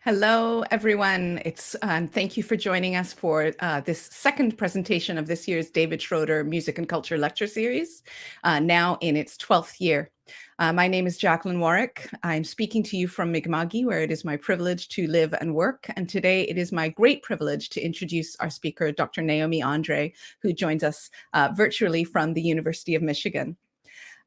Hello, everyone. Thank you for joining us for this second presentation of this year's David Schroeder Music and Culture Lecture Series, now in its 12th year. My name is Jacqueline Warwick. I'm speaking to you from Mi'kma'ki, where it is my privilege to live and work. And today it is my great privilege to introduce our speaker, Dr. Naomi André, who joins us virtually from the University of Michigan.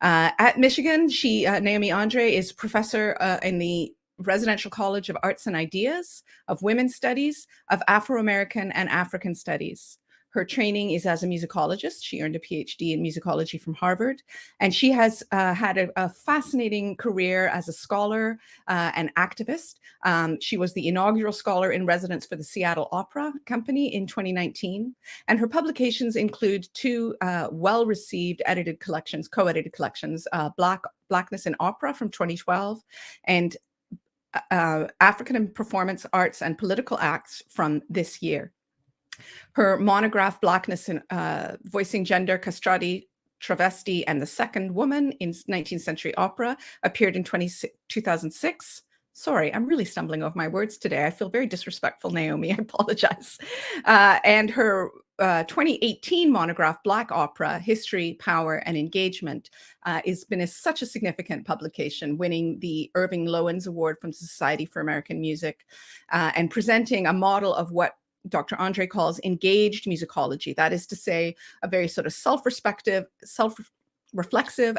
At Michigan, Naomi André is professor in the Residential College of Arts and Ideas, of Women's Studies, of Afroamerican and African Studies. Her training is as a musicologist. She earned a PhD in musicology from Harvard, and she has had a fascinating career as a scholar and activist. She was the inaugural scholar in residence for the Seattle Opera Company in 2019, and her publications include two well-received edited collections, co-edited collections, Blackness in Opera from 2012 and African Performance Arts and Political Acts from this year. Her monograph, Blackness in Voicing Gender, Castrati, Travesti, and the Second Woman in 19th Century Opera, appeared in 2006. Sorry, I'm really stumbling over my words today. I feel very disrespectful, Naomi. I apologize. And her 2018 monograph, Black Opera, History, Power, and Engagement, has been such a significant publication, winning the Irving Loewens Award from the Society for American Music, and presenting a model of what Dr. André calls engaged musicology. That is to say, a very sort of self-reflective,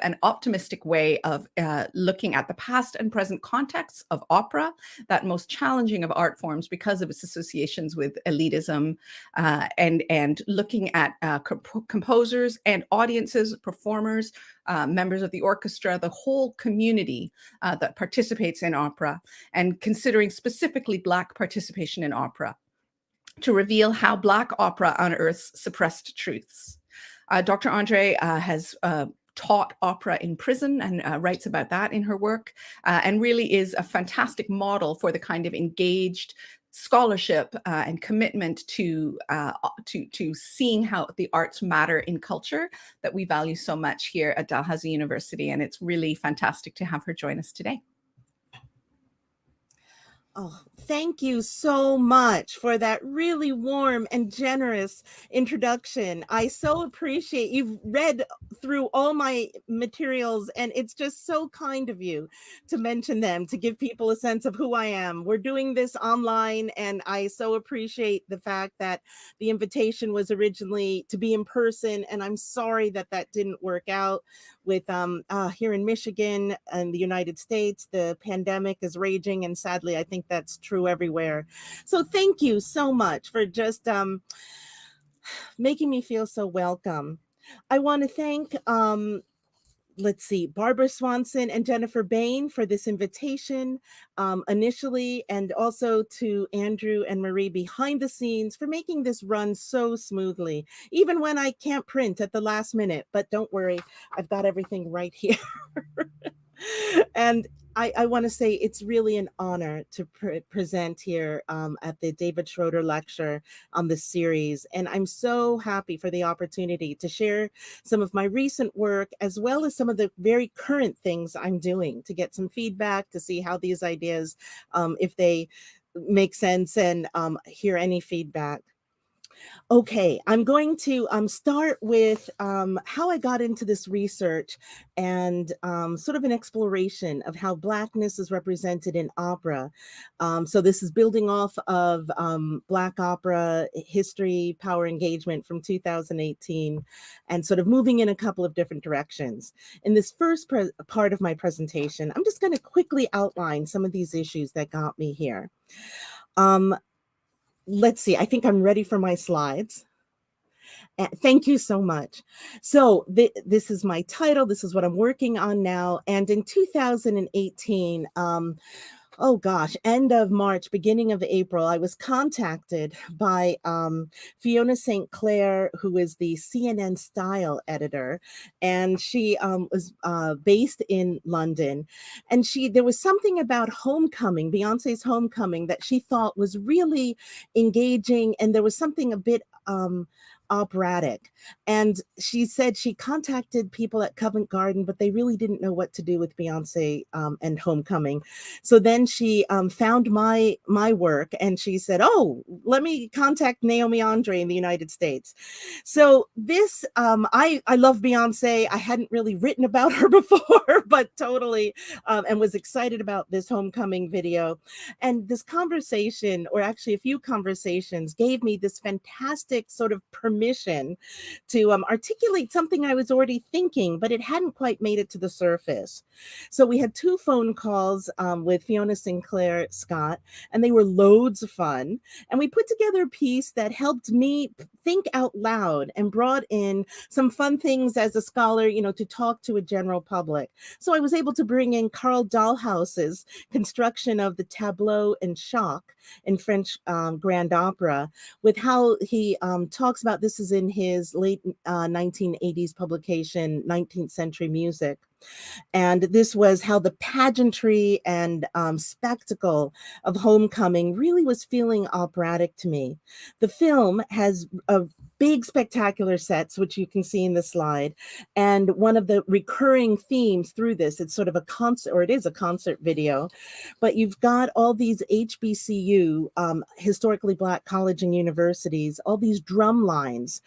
and optimistic way of looking at the past and present contexts of opera, that most challenging of art forms because of its associations with elitism, and looking at composers and audiences, performers, members of the orchestra, the whole community that participates in opera, and considering specifically Black participation in opera, to reveal how Black opera unearths suppressed truths. Dr. André has taught opera in prison and writes about that in her work, and really is a fantastic model for the kind of engaged scholarship and commitment to seeing how the arts matter in culture that we value so much here at Dalhousie University. And it's really fantastic to have her join us today. Oh, thank you so much for that really warm and generous introduction. I so appreciate you've read through all my materials, and it's just so kind of you to mention them, to give people a sense of who I am. We're doing this online, and I so appreciate the fact that the invitation was originally to be in person, and I'm sorry that that didn't work out with here in Michigan and the United States. The pandemic is raging, and sadly, I think that's true everywhere. So thank you so much for just making me feel so welcome. I want to thank Barbara Swanson and Jennifer Bain for this invitation initially, and also to Andrew and Marie behind the scenes for making this run so smoothly, even when I can't print at the last minute. But don't worry, I've got everything right here. And I want to say it's really an honor to present here at the David Schroeder Lecture on this series. And I'm so happy for the opportunity to share some of my recent work, as well as some of the very current things I'm doing, to get some feedback, to see how these ideas, if they make sense, and hear any feedback. Okay, I'm going to start with how I got into this research, and sort of an exploration of how Blackness is represented in opera. So this is building off of Black Opera, History, Power, Engagement from 2018, and sort of moving in a couple of different directions. In this first part of my presentation, I'm just going to quickly outline some of these issues that got me here. Let's see, I think I'm ready for my slides. Thank you so much. So this is my title. This is what I'm working on now. And in 2018, oh gosh, end of March, beginning of April, I was contacted by Fiona St. Clair, who is the CNN Style editor, and she was based in London. And there was something about Homecoming, Beyonce's Homecoming, that she thought was really engaging, and there was something a bit operatic. And she said she contacted people at Covent Garden, but they really didn't know what to do with Beyonce and Homecoming. So then she found my work, and she said, "Oh, let me contact Naomi André in the United States." So this, I love Beyonce. I hadn't really written about her before, but totally, and was excited about this Homecoming video. And this conversation, or actually a few conversations, gave me this fantastic sort of permission to articulate something I was already thinking, but it hadn't quite made it to the surface. So we had 2 phone calls with Fiona Sinclair Scott, and they were loads of fun. And we put together a piece that helped me think out loud and brought in some fun things as a scholar, to talk to a general public. So I was able to bring in Carl Dalhouse's construction of the tableau and shock in French grand opera, with how he talks about this is in his late 1980s publication, 19th Century Music. And this was how the pageantry and spectacle of Homecoming really was feeling operatic to me. The film has a big spectacular sets, which you can see in the slide. And one of the recurring themes through this, it's sort of a concert, or it is a concert video, but you've got all these HBCU, historically Black college and universities, all these drum lines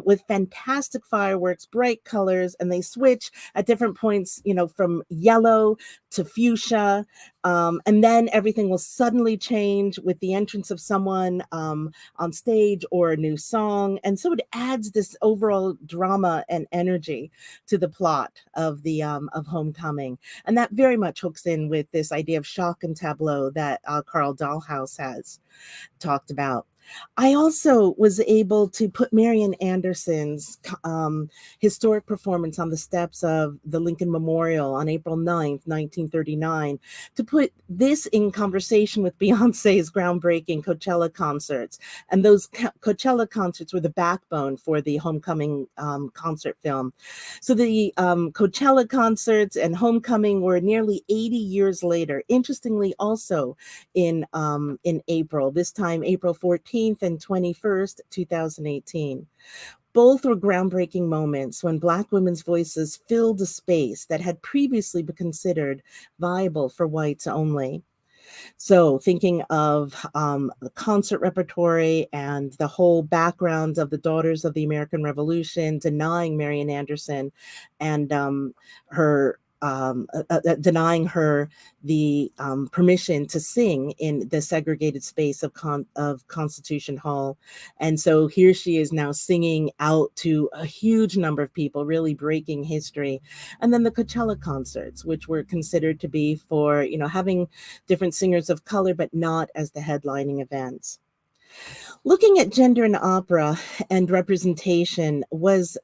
with fantastic fireworks, bright colors, and they switch at different points, from yellow to fuchsia. And then everything will suddenly change with the entrance of someone on stage or a new song. And so it adds this overall drama and energy to the plot of the of Homecoming. And that very much hooks in with this idea of shock and tableau that Carl Dahlhaus has talked about. I also was able to put Marian Anderson's historic performance on the steps of the Lincoln Memorial on April 9th, 1939, to put this in conversation with Beyonce's groundbreaking Coachella concerts. And those Coachella concerts were the backbone for the Homecoming concert film. So the Coachella concerts and Homecoming were nearly 80 years later, interestingly also in April, this time April 14th and 21st, 2018. Both were groundbreaking moments when Black women's voices filled a space that had previously been considered viable for whites only. So thinking of the concert repertory and the whole background of the Daughters of the American Revolution, denying Marian Anderson and her denying her the permission to sing in the segregated space of Constitution Hall. And so here she is now singing out to a huge number of people, really breaking history. And then the Coachella concerts, which were considered to be for, having different singers of color, but not as the headlining events. Looking at gender in opera and representation was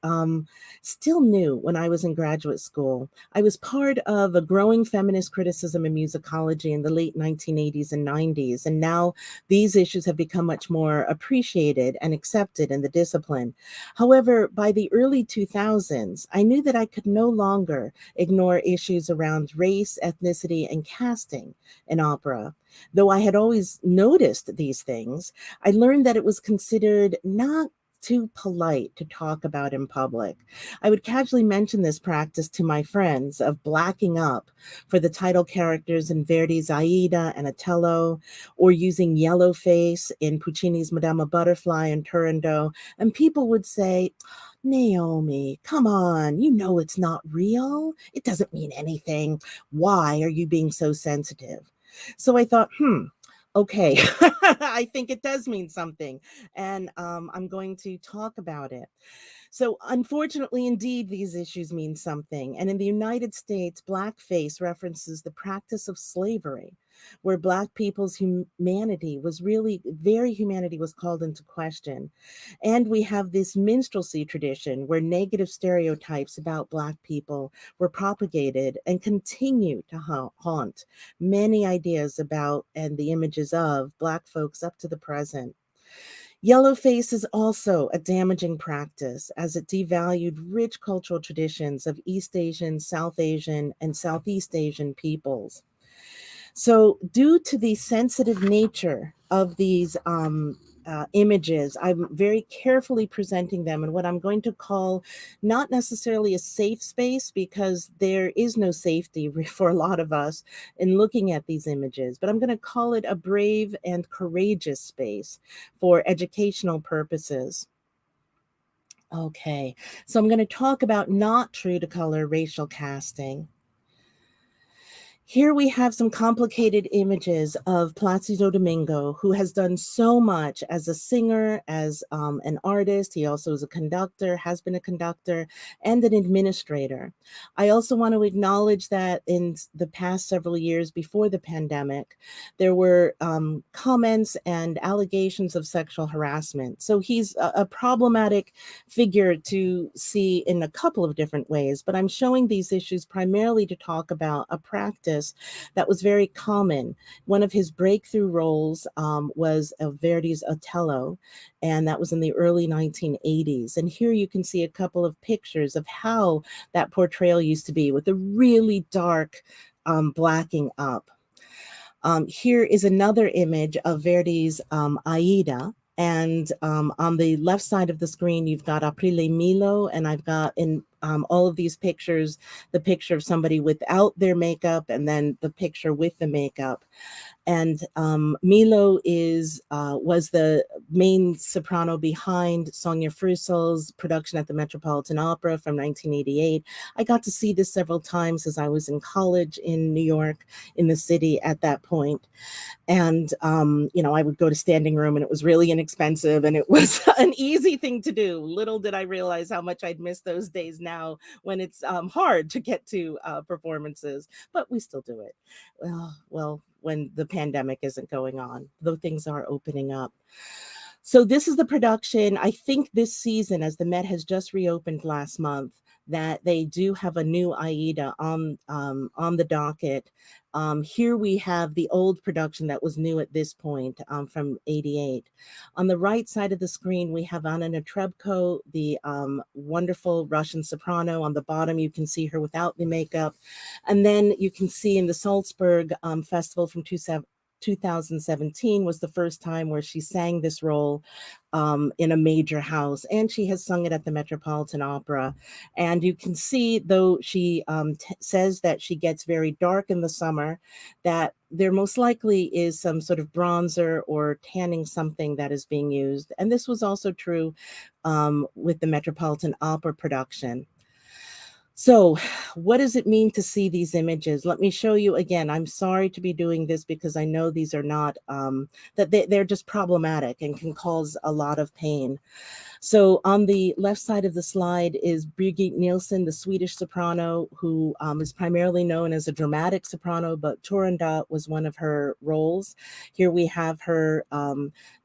still new when I was in graduate school. I was part of a growing feminist criticism in musicology in the late 1980s and 90s, and now these issues have become much more appreciated and accepted in the discipline. However, by the early 2000s, I knew that I could no longer ignore issues around race, ethnicity, and casting in opera. Though I had always noticed these things, I learned that it was considered not too polite to talk about in public. I would casually mention this practice to my friends of blacking up for the title characters in Verdi's Aida and Otello, or using yellow face in Puccini's Madama Butterfly and Turandot, and people would say, "Naomi, come on, you know it's not real. It doesn't mean anything. Why are you being so sensitive?" So I thought, okay, I think it does mean something. And I'm going to talk about it. So unfortunately, indeed, these issues mean something. And in the United States, blackface references the practice of slavery, where Black people's humanity was called into question. And we have this minstrelsy tradition where negative stereotypes about Black people were propagated and continue to haunt many ideas about and the images of Black folks up to the present. Yellowface is also a damaging practice as it devalued rich cultural traditions of East Asian, South Asian, and Southeast Asian peoples. So due to the sensitive nature of these images. I'm very carefully presenting them in what I'm going to call not necessarily a safe space, because there is no safety for a lot of us in looking at these images, but I'm going to call it a brave and courageous space for educational purposes. Okay, so I'm going to talk about not true to color racial casting. Here we have some complicated images of Placido Domingo, who has done so much as a singer, as an artist. He also is a conductor, has been a conductor, and an administrator. I also want to acknowledge that in the past several years before the pandemic, there were comments and allegations of sexual harassment. So he's a problematic figure to see in a couple of different ways, but I'm showing these issues primarily to talk about a practice that was very common. One of his breakthrough roles was Verdi's Otello, and that was in the early 1980s. And here you can see a couple of pictures of how that portrayal used to be, with a really dark blacking up. Here is another image of Verdi's Aida. And on the left side of the screen, you've got Aprile Milo, and I've got in all of these pictures, the picture of somebody without their makeup, and then the picture with the makeup. And Milo was the main soprano behind Sonia Frussel's production at the Metropolitan Opera from 1988. I got to see this several times as I was in college in New York, in the city at that point. And, I would go to standing room, and it was really inexpensive, and it was an easy thing to do. Little did I realize how much I'd miss those days now, when it's hard to get to performances, but we still do it. Well, when the pandemic isn't going on, though things are opening up. So this is the production. I think this season, as the Met has just reopened last month, that they do have a new Aida on the docket. Here we have the old production that was new at this point, from '88. On the right side of the screen, we have Anna Netrebko, the wonderful Russian soprano. On the bottom, you can see her without the makeup. And then you can see in the Salzburg Festival from 2017 was the first time where she sang this role in a major house, and she has sung it at the Metropolitan Opera. And you can see, though she says that she gets very dark in the summer, that there most likely is some sort of bronzer or tanning something that is being used. And this was also true with the Metropolitan Opera production. So what does it mean to see these images? Let me show you again. I'm sorry to be doing this, because I know these are not, that they're just problematic and can cause a lot of pain. So on the left side of the slide is Birgit Nielsen, the Swedish soprano, who is primarily known as a dramatic soprano, but Turandot was one of her roles. Here we have her.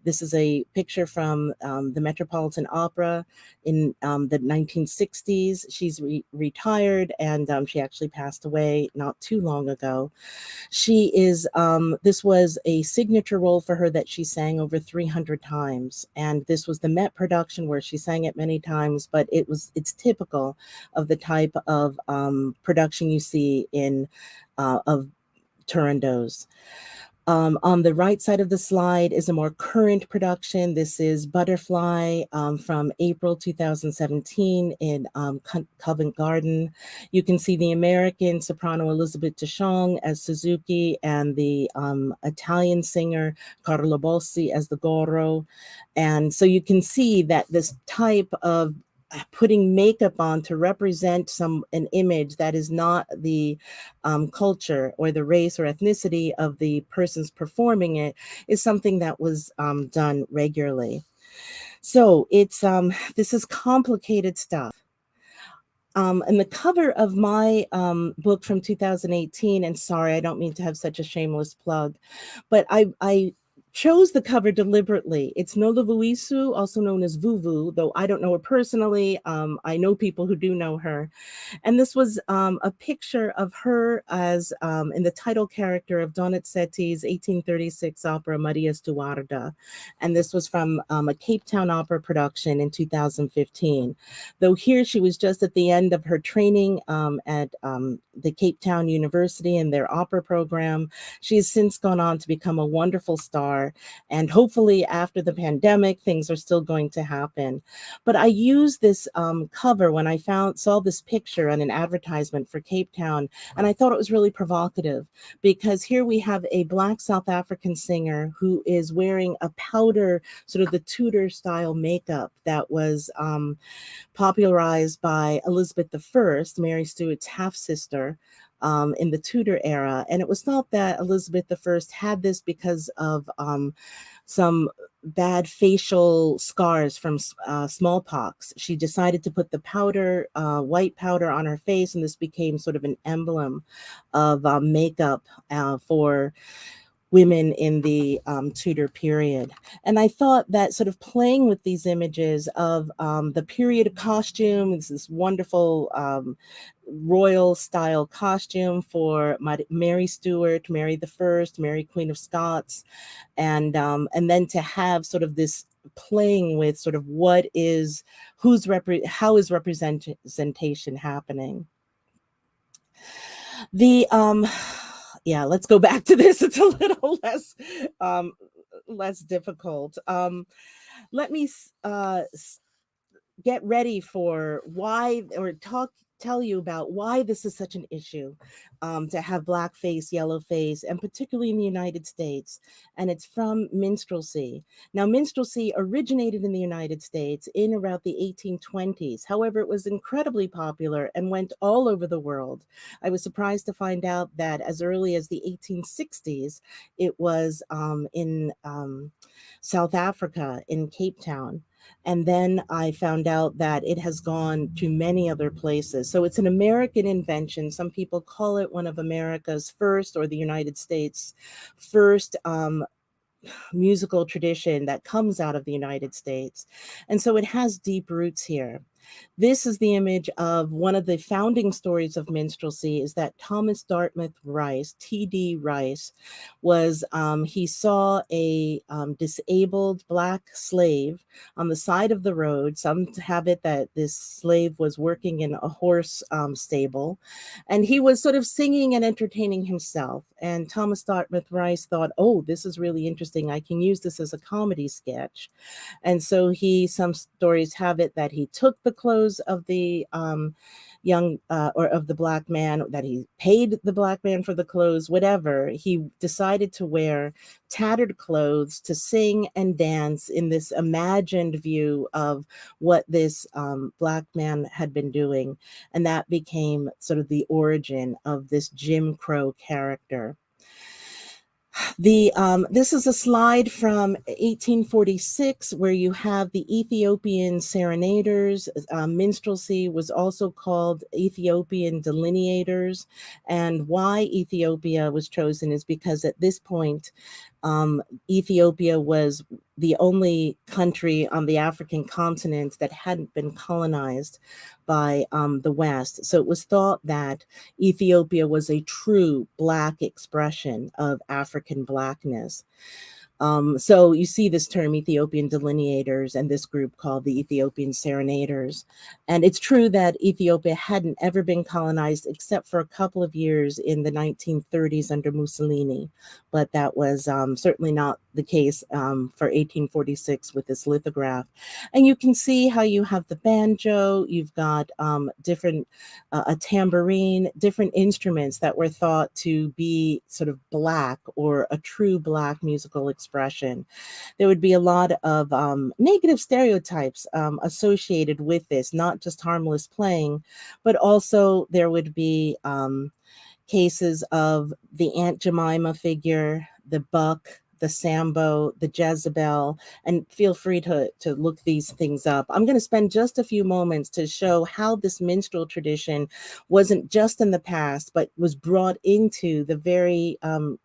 This is a picture from the Metropolitan Opera in the 1960s. She's retired, and she actually passed away not too long ago. She is, this was a signature role for her that she sang over 300 times. And this was the Met production where she sang it many times, but it's typical of the type of production you see in, of Turandot's. On the right side of the slide is a more current production. This is Butterfly from April 2017 in Covent Garden. You can see the American soprano Elizabeth DeShong as Suzuki, and the Italian singer Carlo Bossi as the Goro. And so you can see that this type of putting makeup on to represent an image that is not the culture or the race or ethnicity of the persons performing it is something that was done regularly. So it's this is complicated stuff. And the cover of my book from 2018, and sorry, I don't mean to have such a shameless plug, but I chose the cover deliberately. It's Nola Vuisu, also known as Vuvu, though I don't know her personally. I know people who do know her. And this was a picture of her as in the title character of Donizetti's 1836 opera Maria Stuarda. And this was from a Cape Town opera production in 2015. Though here she was just at the end of her training at the Cape Town University and their opera program. She has since gone on to become a wonderful star are. And hopefully after the pandemic, things are still going to happen. But I used this cover when I saw this picture on an advertisement for Cape Town, and I thought it was really provocative because here we have a Black South African singer who is wearing a powder, sort of the Tudor style makeup that was popularized by Elizabeth I, Mary Stuart's half-sister, in the Tudor era. And it was thought that Elizabeth I had this because of some bad facial scars from smallpox. She decided to put the powder, white powder on her face, and this became sort of an emblem of makeup for women in the Tudor period. And I thought that sort of playing with these images of the period costume, this wonderful royal style costume for Mary Stuart, Mary I, Mary Queen of Scots, and then to have sort of this playing with sort of how is representation happening. Yeah, let's go back to this. It's a little less difficult. Let me get ready for why, or tell you about why this is such an issue, to have blackface, yellowface, and particularly in the United States. And it's from minstrelsy. Now, minstrelsy originated in the United States in around the 1820s. However, it was incredibly popular and went all over the world. I was surprised to find out that as early as the 1860s, it was in South Africa, in Cape Town. And then I found out that it has gone to many other places. So it's an American invention. Some people call it one of America's first, or the United States' first musical tradition that comes out of the United States. And so it has deep roots here. This is the image of one of the founding stories of minstrelsy, is that Thomas Dartmouth Rice, T.D. Rice, he saw a disabled Black slave on the side of the road. Some have it that this slave was working in a horse stable, and he was sort of singing and entertaining himself. And Thomas Dartmouth Rice thought, oh, this is really interesting. I can use this as a comedy sketch. And so some stories have it that he took the clothes of the young or of the Black man, that he paid the Black man for the clothes, whatever. He decided to wear tattered clothes to sing and dance in this imagined view of what this Black man had been doing. And that became sort of the origin of this Jim Crow character. This is a slide from 1846 where you have the Ethiopian Serenaders. Minstrelsy was also called Ethiopian Delineators. And why Ethiopia was chosen is because at this point, Ethiopia was the only country on the African continent that hadn't been colonized by the West. So it was thought that Ethiopia was a true Black expression of African Blackness. So you see this term Ethiopian Delineators and this group called the Ethiopian Serenaders. And it's true that Ethiopia hadn't ever been colonized except for a couple of years in the 1930s under Mussolini. But that was certainly not the case for 1846 with this lithograph. And you can see how you have the banjo, you've got different, a tambourine, different instruments that were thought to be sort of Black or a true Black musical expression. There would be a lot of negative stereotypes associated with this, not just harmless playing, but also there would be cases of the Aunt Jemima figure, the buck, the Sambo, the Jezebel, and feel free to look these things up. I'm going to spend just a few moments to show how this minstrel tradition wasn't just in the past, but was brought into the very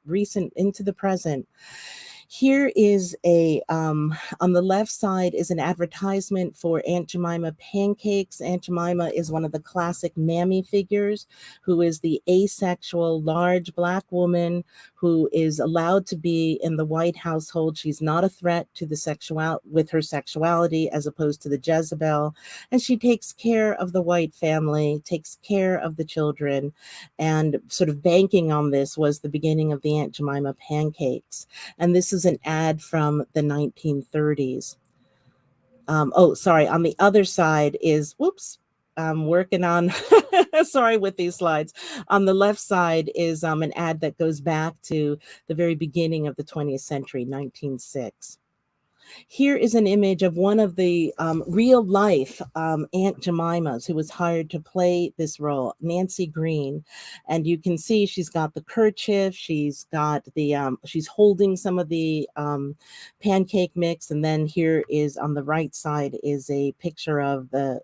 recent, into the present. Here is on the left side is an advertisement for Aunt Jemima pancakes. Aunt Jemima is one of the classic mammy figures, who is the asexual, large Black woman who is allowed to be in the white household. She's not a threat to with her sexuality, as opposed to the Jezebel. And she takes care of the white family, takes care of the children, and sort of banking on this was the beginning of the Aunt Jemima pancakes. And this is is an ad from the 1930s. Oh, sorry. On the other side is, whoops, I'm working on, sorry with these slides. On the left side is an ad that goes back to the very beginning of the 20th century, 1906. Here is an image of one of the real life Aunt Jemimas who was hired to play this role, Nancy Green. And you can see she's got the kerchief, she's got the, she's holding some of the pancake mix. And then here is on the right side is a picture of the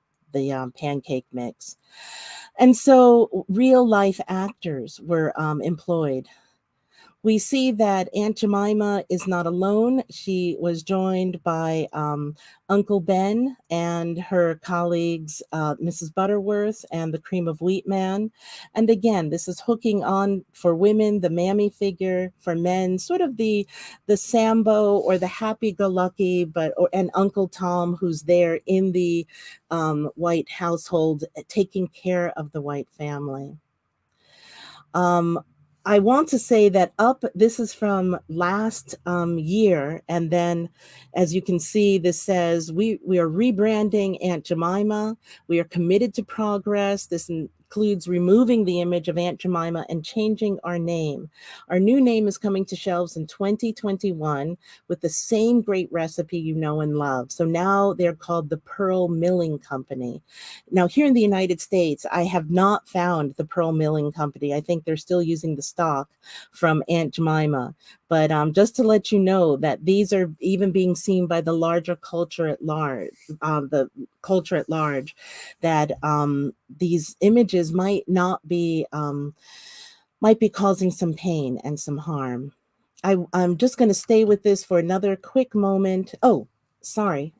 pancake mix. And so real life actors were employed. We see that Aunt Jemima is not alone. She was joined by Uncle Ben and her colleagues, Mrs. Butterworth and the Cream of Wheat Man. And again, this is hooking on for women, the mammy figure, for men, sort of the Sambo or the happy-go-lucky, and Uncle Tom, who's there in the white household, taking care of the white family. I want to say that this is from last year. And then, as you can see, this says, we are rebranding Aunt Jemima. We are committed to progress. This includes removing the image of Aunt Jemima and changing our name. Our new name is coming to shelves in 2021 with the same great recipe you know and love. So now they're called the Pearl Milling Company. Now, here in the United States, I have not found the Pearl Milling Company. I think they're still using the stock from Aunt Jemima. But just to let you know that these are even being seen by the larger culture at large, that these images might be causing some pain and some harm. I'm just going to stay with this for another quick moment. Oh, sorry.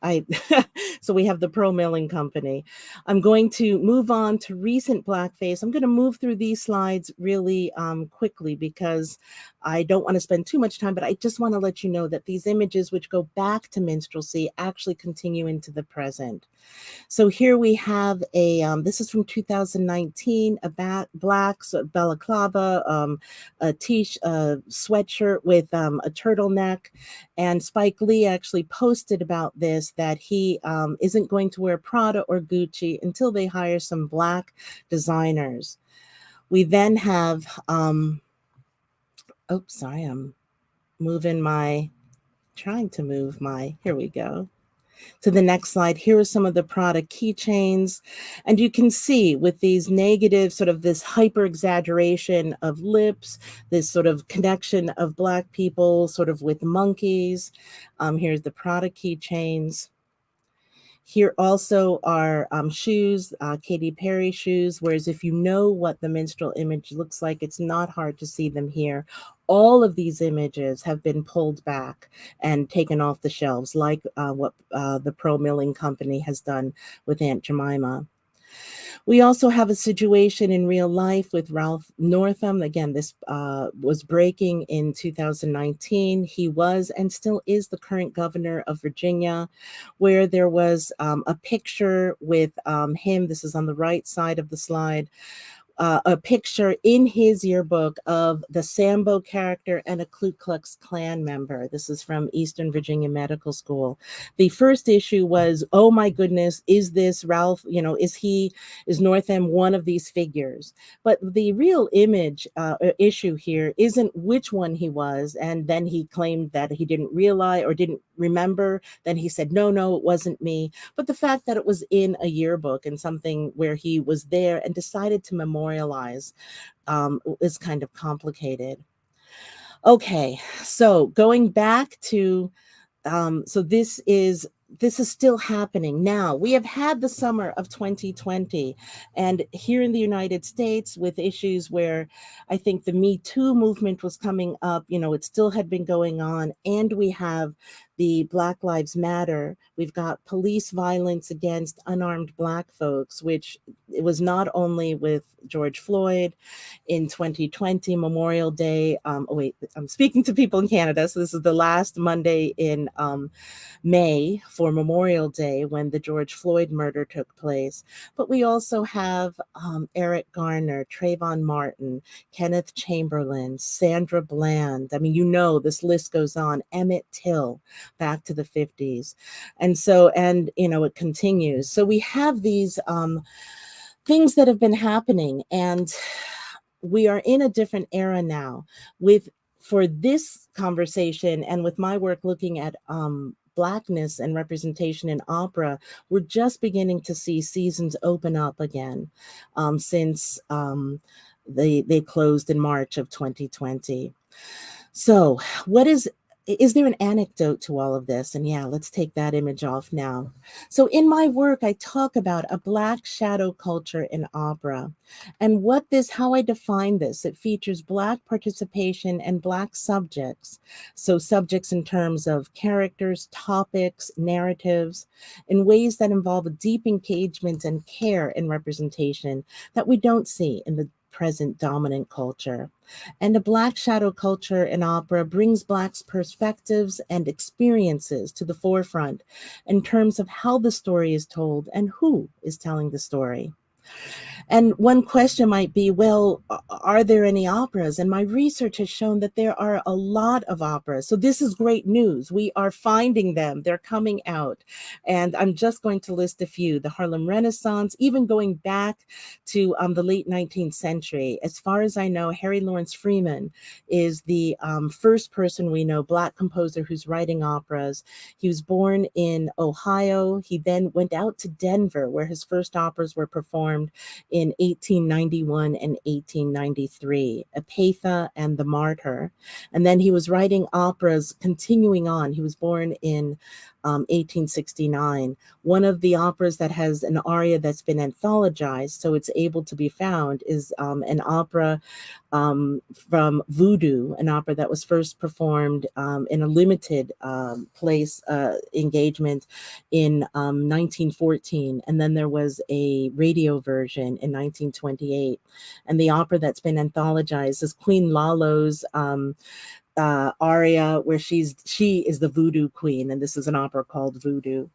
So we have the Pearl Milling Company. I'm going to move on to recent blackface. I'm going to move through these slides really quickly because I don't want to spend too much time, but I just want to let you know that these images, which go back to minstrelsy, actually continue into the present. So here we have this is from 2019, a black balaclava, a sweatshirt with a turtleneck. And Spike Lee actually posted about this, that he isn't going to wear Prada or Gucci until they hire some black designers. We then have, oops, sorry, I'm trying to move here we go. To the next slide, here are some of the Prada keychains. And you can see with these negative, sort of this hyper exaggeration of lips, this sort of connection of Black people sort of with monkeys. Here's the Prada keychains. Here also are shoes, Katy Perry shoes, whereas if you know what the minstrel image looks like, it's not hard to see them here. All of these images have been pulled back and taken off the shelves, like what the Pearl Milling Company has done with Aunt Jemima. We also have a situation in real life with Ralph Northam. Again, this was breaking in 2019. He was and still is the current governor of Virginia, where there was a picture with him. This is on the right side of the slide. A picture in his yearbook of the Sambo character and a Ku Klux Klan member. This is from Eastern Virginia Medical School. The first issue was, oh my goodness, is this Ralph, is Northam one of these figures? But the real issue here isn't which one he was, and then he claimed that he didn't realize or didn't remember. Then he said, no, it wasn't me. But the fact that it was in a yearbook and something where he was there and decided to memorialize is kind of complicated. Okay, so going back to, so this is still happening now. We have had the summer of 2020, and here in the United States with issues where I think the Me Too movement was coming up, it still had been going on, and we have the Black Lives Matter. We've got police violence against unarmed Black folks, which it was not only with George Floyd in 2020, Memorial Day. I'm speaking to people in Canada, so this is the last Monday in May for Memorial Day when the George Floyd murder took place. But we also have Eric Garner, Trayvon Martin, Kenneth Chamberlain, Sandra Bland. I mean, this list goes on. Emmett Till, back to the 50s. And it continues. So we have these things that have been happening, and we are in a different era now for this conversation and with my work looking at Blackness and representation in opera. We're just beginning to see seasons open up again since they closed in March of 2020. So is there an anecdote to all of this? And yeah, let's take that image off now. So in my work, I talk about a Black shadow culture in opera. And how I define this, it features Black participation and Black subjects. So subjects in terms of characters, topics, narratives, in ways that involve a deep engagement and care in representation that we don't see in the present dominant culture. And a Black shadow culture in opera brings Black's perspectives and experiences to the forefront in terms of how the story is told and who is telling the story. And one question might be, well, are there any operas? And my research has shown that there are a lot of operas. So this is great news. We are finding them. They're coming out. And I'm just going to list a few. The Harlem Renaissance, even going back to the late 19th century. As far as I know, Harry Lawrence Freeman is the first person we know, Black composer who's writing operas. He was born in Ohio. He then went out to Denver, where his first operas were performed in 1891 and 1893, Epatha and The Martyr. And then he was writing operas continuing on. He was born in 1869. One of the operas that has an aria that's been anthologized, so it's able to be found, is an opera from Voodoo, an opera that was first performed in a limited place engagement in 1914. And then there was a radio version in 1928. And the opera that's been anthologized is Queen Lalo's aria, where she is the voodoo queen, and this is an opera called Voodoo.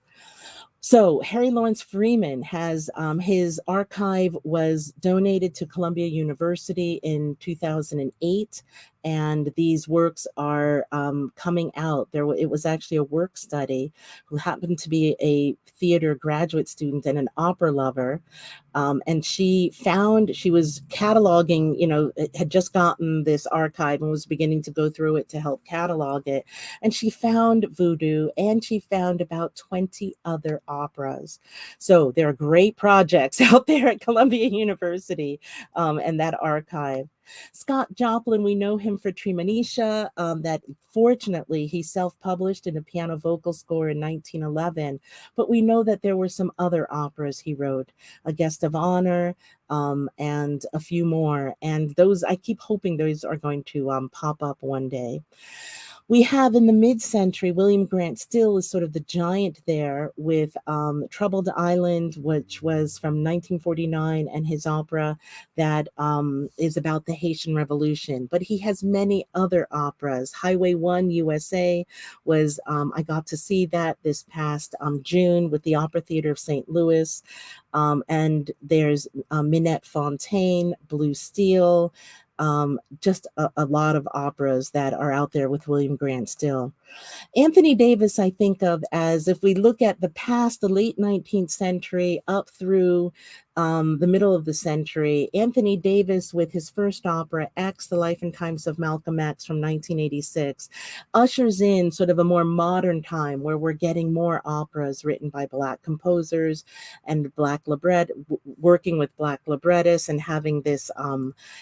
So Harry Lawrence Freeman has his archive was donated to Columbia University in 2008, and these works are coming out. It was actually a work study who happened to be a theater graduate student and an opera lover. And she was cataloging, had just gotten this archive and was beginning to go through it to help catalog it. And she found Voodoo, and she found about 20 other operas. So there are great projects out there at Columbia University and that archive. Scott Joplin, we know him for Treemonisha, that fortunately he self-published in a piano vocal score in 1911, but we know that there were some other operas he wrote, A Guest of Honor, and a few more. And those, I keep hoping those are going to pop up one day. We have in the mid-century, William Grant Still is sort of the giant there with Troubled Island, which was from 1949, and his opera that is about the Haitian Revolution. But he has many other operas. Highway 1 USA was, I got to see that this past June with the Opera Theater of St. Louis. And there's Minette Fontaine, Blue Steel, just a lot of operas that are out there with William Grant Still. Anthony Davis, I think of as, if we look at the past, the late 19th century up through the middle of the century, Anthony Davis with his first opera, X, The Life and Times of Malcolm X from 1986, ushers in sort of a more modern time where we're getting more operas written by Black composers and working with Black librettists and having this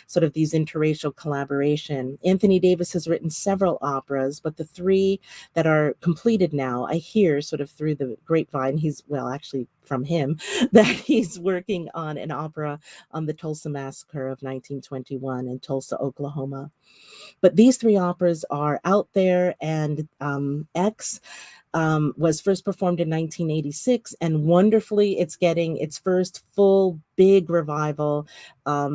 sort of these interracial collaboration. Anthony Davis has written several operas, but the three that are completed now, I hear sort of through the grapevine, he's, well, actually from him that he's working on an opera on the Tulsa Massacre of 1921 in Tulsa, Oklahoma. But these three operas are out there, and X was first performed in 1986, and wonderfully, it's getting its first full big revival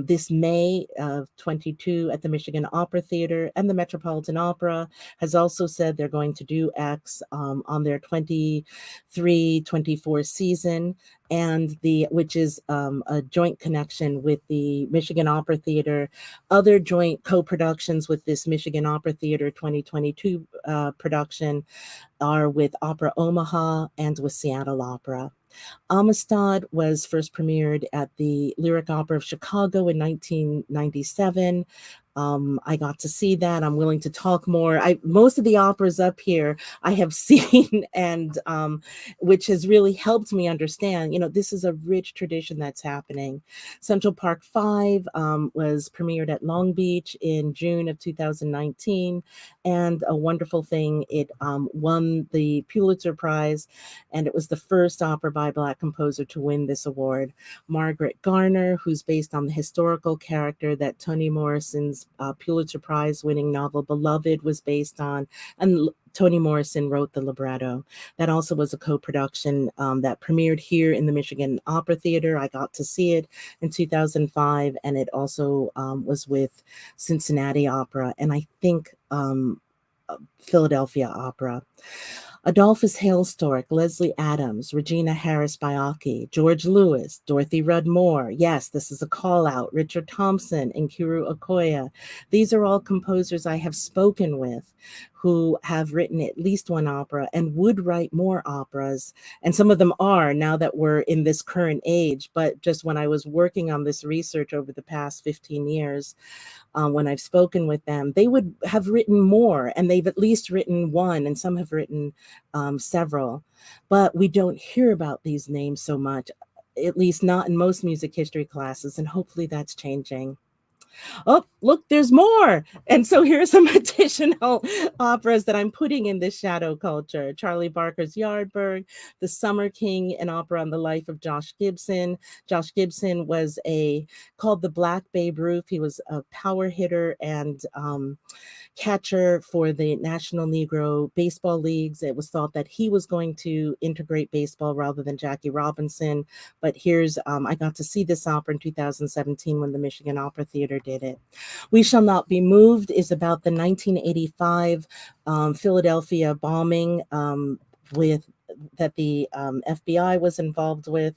this May of 22 at the Michigan Opera Theater, and the Metropolitan Opera has also said they're going to do X on their 23-24 season, and which is a joint connection with the Michigan Opera Theater. Other joint co-productions with this Michigan Opera Theater 2022 production are with Opera Omaha and with Seattle Opera. Amistad was first premiered at the Lyric Opera of Chicago in 1997. I got to see that. I'm willing to talk more. Most of the operas up here I have seen, and which has really helped me understand, this is a rich tradition that's happening. Central Park 5 was premiered at Long Beach in June of 2019, and a wonderful thing, it won the Pulitzer Prize, and it was the first opera by a Black composer to win this award. Margaret Garner, who's based on the historical character that Toni Morrison's Pulitzer Prize winning novel Beloved was based on, and Toni Morrison wrote the libretto. That also was a co-production that premiered here in the Michigan Opera Theater. I got to see it in 2005, and it also was with Cincinnati Opera, and I think Philadelphia Opera. Adolphus Hailstork, Leslie Adams, Regina Harris Baiocchi, George Lewis, Dorothy Rudd Moore. Yes, this is a call out. Richard Thompson, Nkiru Okoye. These are all composers I have spoken with who have written at least one opera and would write more operas. And some of them are, now that we're in this current age. But just when I was working on this research over the past 15 years, when I've spoken with them, they would have written more, and they've at least written one, and some have written several. But we don't hear about these names so much, at least not in most music history classes, and hopefully that's changing. Oh, look, there's more. And so here are some additional operas that I'm putting in this shadow culture. Charlie Barker's Yardbird, The Summer King, an opera on the life of Josh Gibson. Josh Gibson was called the Black Babe Ruth. He was a power hitter and catcher for the National Negro Baseball Leagues. It was thought that he was going to integrate baseball rather than Jackie Robinson. But here's, I got to see this opera in 2017 when the Michigan Opera Theater did it. We Shall Not Be Moved is about the 1985 Philadelphia bombing that the FBI was involved with.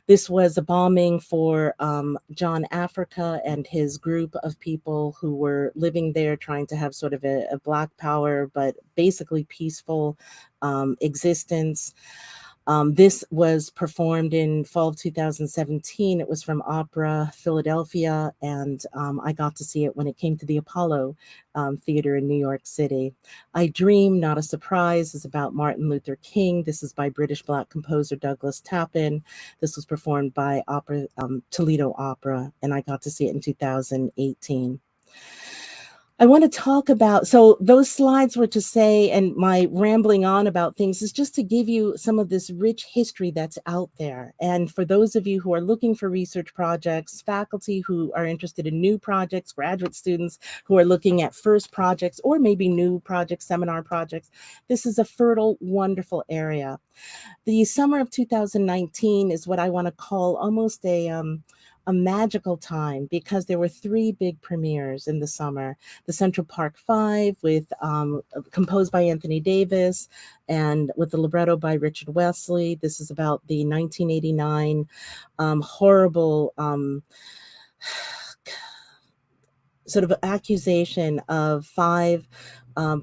This was a bombing for John Africa and his group of people who were living there trying to have sort of a Black power, but basically peaceful existence. This was performed in fall of 2017. It was from Opera Philadelphia, and I got to see it when it came to the Apollo Theater in New York City. I Dream, Not a Surprise, is about Martin Luther King. This is by British Black composer Douglas Tappan. This was performed by Toledo Opera, and I got to see it in 2018. I want to talk about, so those slides were to say, and my rambling on about things is just to give you some of this rich history that's out there. And for those of you who are looking for research projects, faculty who are interested in new projects, graduate students who are looking at first projects or maybe new projects, seminar projects, this is a fertile, wonderful area. The summer of 2019 is what I want to call almost a magical time, because there were three big premieres in the summer. The Central Park 5 with composed by Anthony Davis and with the libretto by Richard Wesley. This is about the 1989 horrible sort of accusation of 5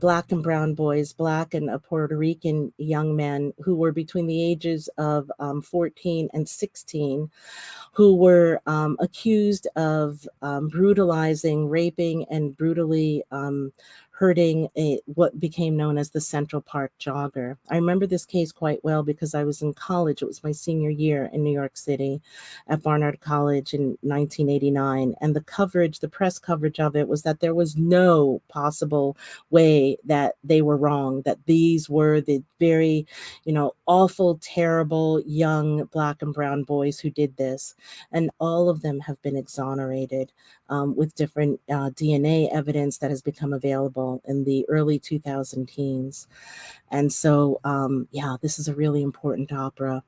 Black and brown boys, Black and a Puerto Rican young men who were between the ages of 14 and 16, who were accused of brutalizing, raping, and brutally hurting what became known as the Central Park jogger. I remember this case quite well because I was in college. It was my senior year in New York City at Barnard College in 1989. And the press coverage of it was that there was no possible way that they were wrong, that these were the very, awful, terrible young Black and brown boys who did this. And all of them have been exonerated with different DNA evidence that has become available in the early 2000 teens. And so, this is a really important opera.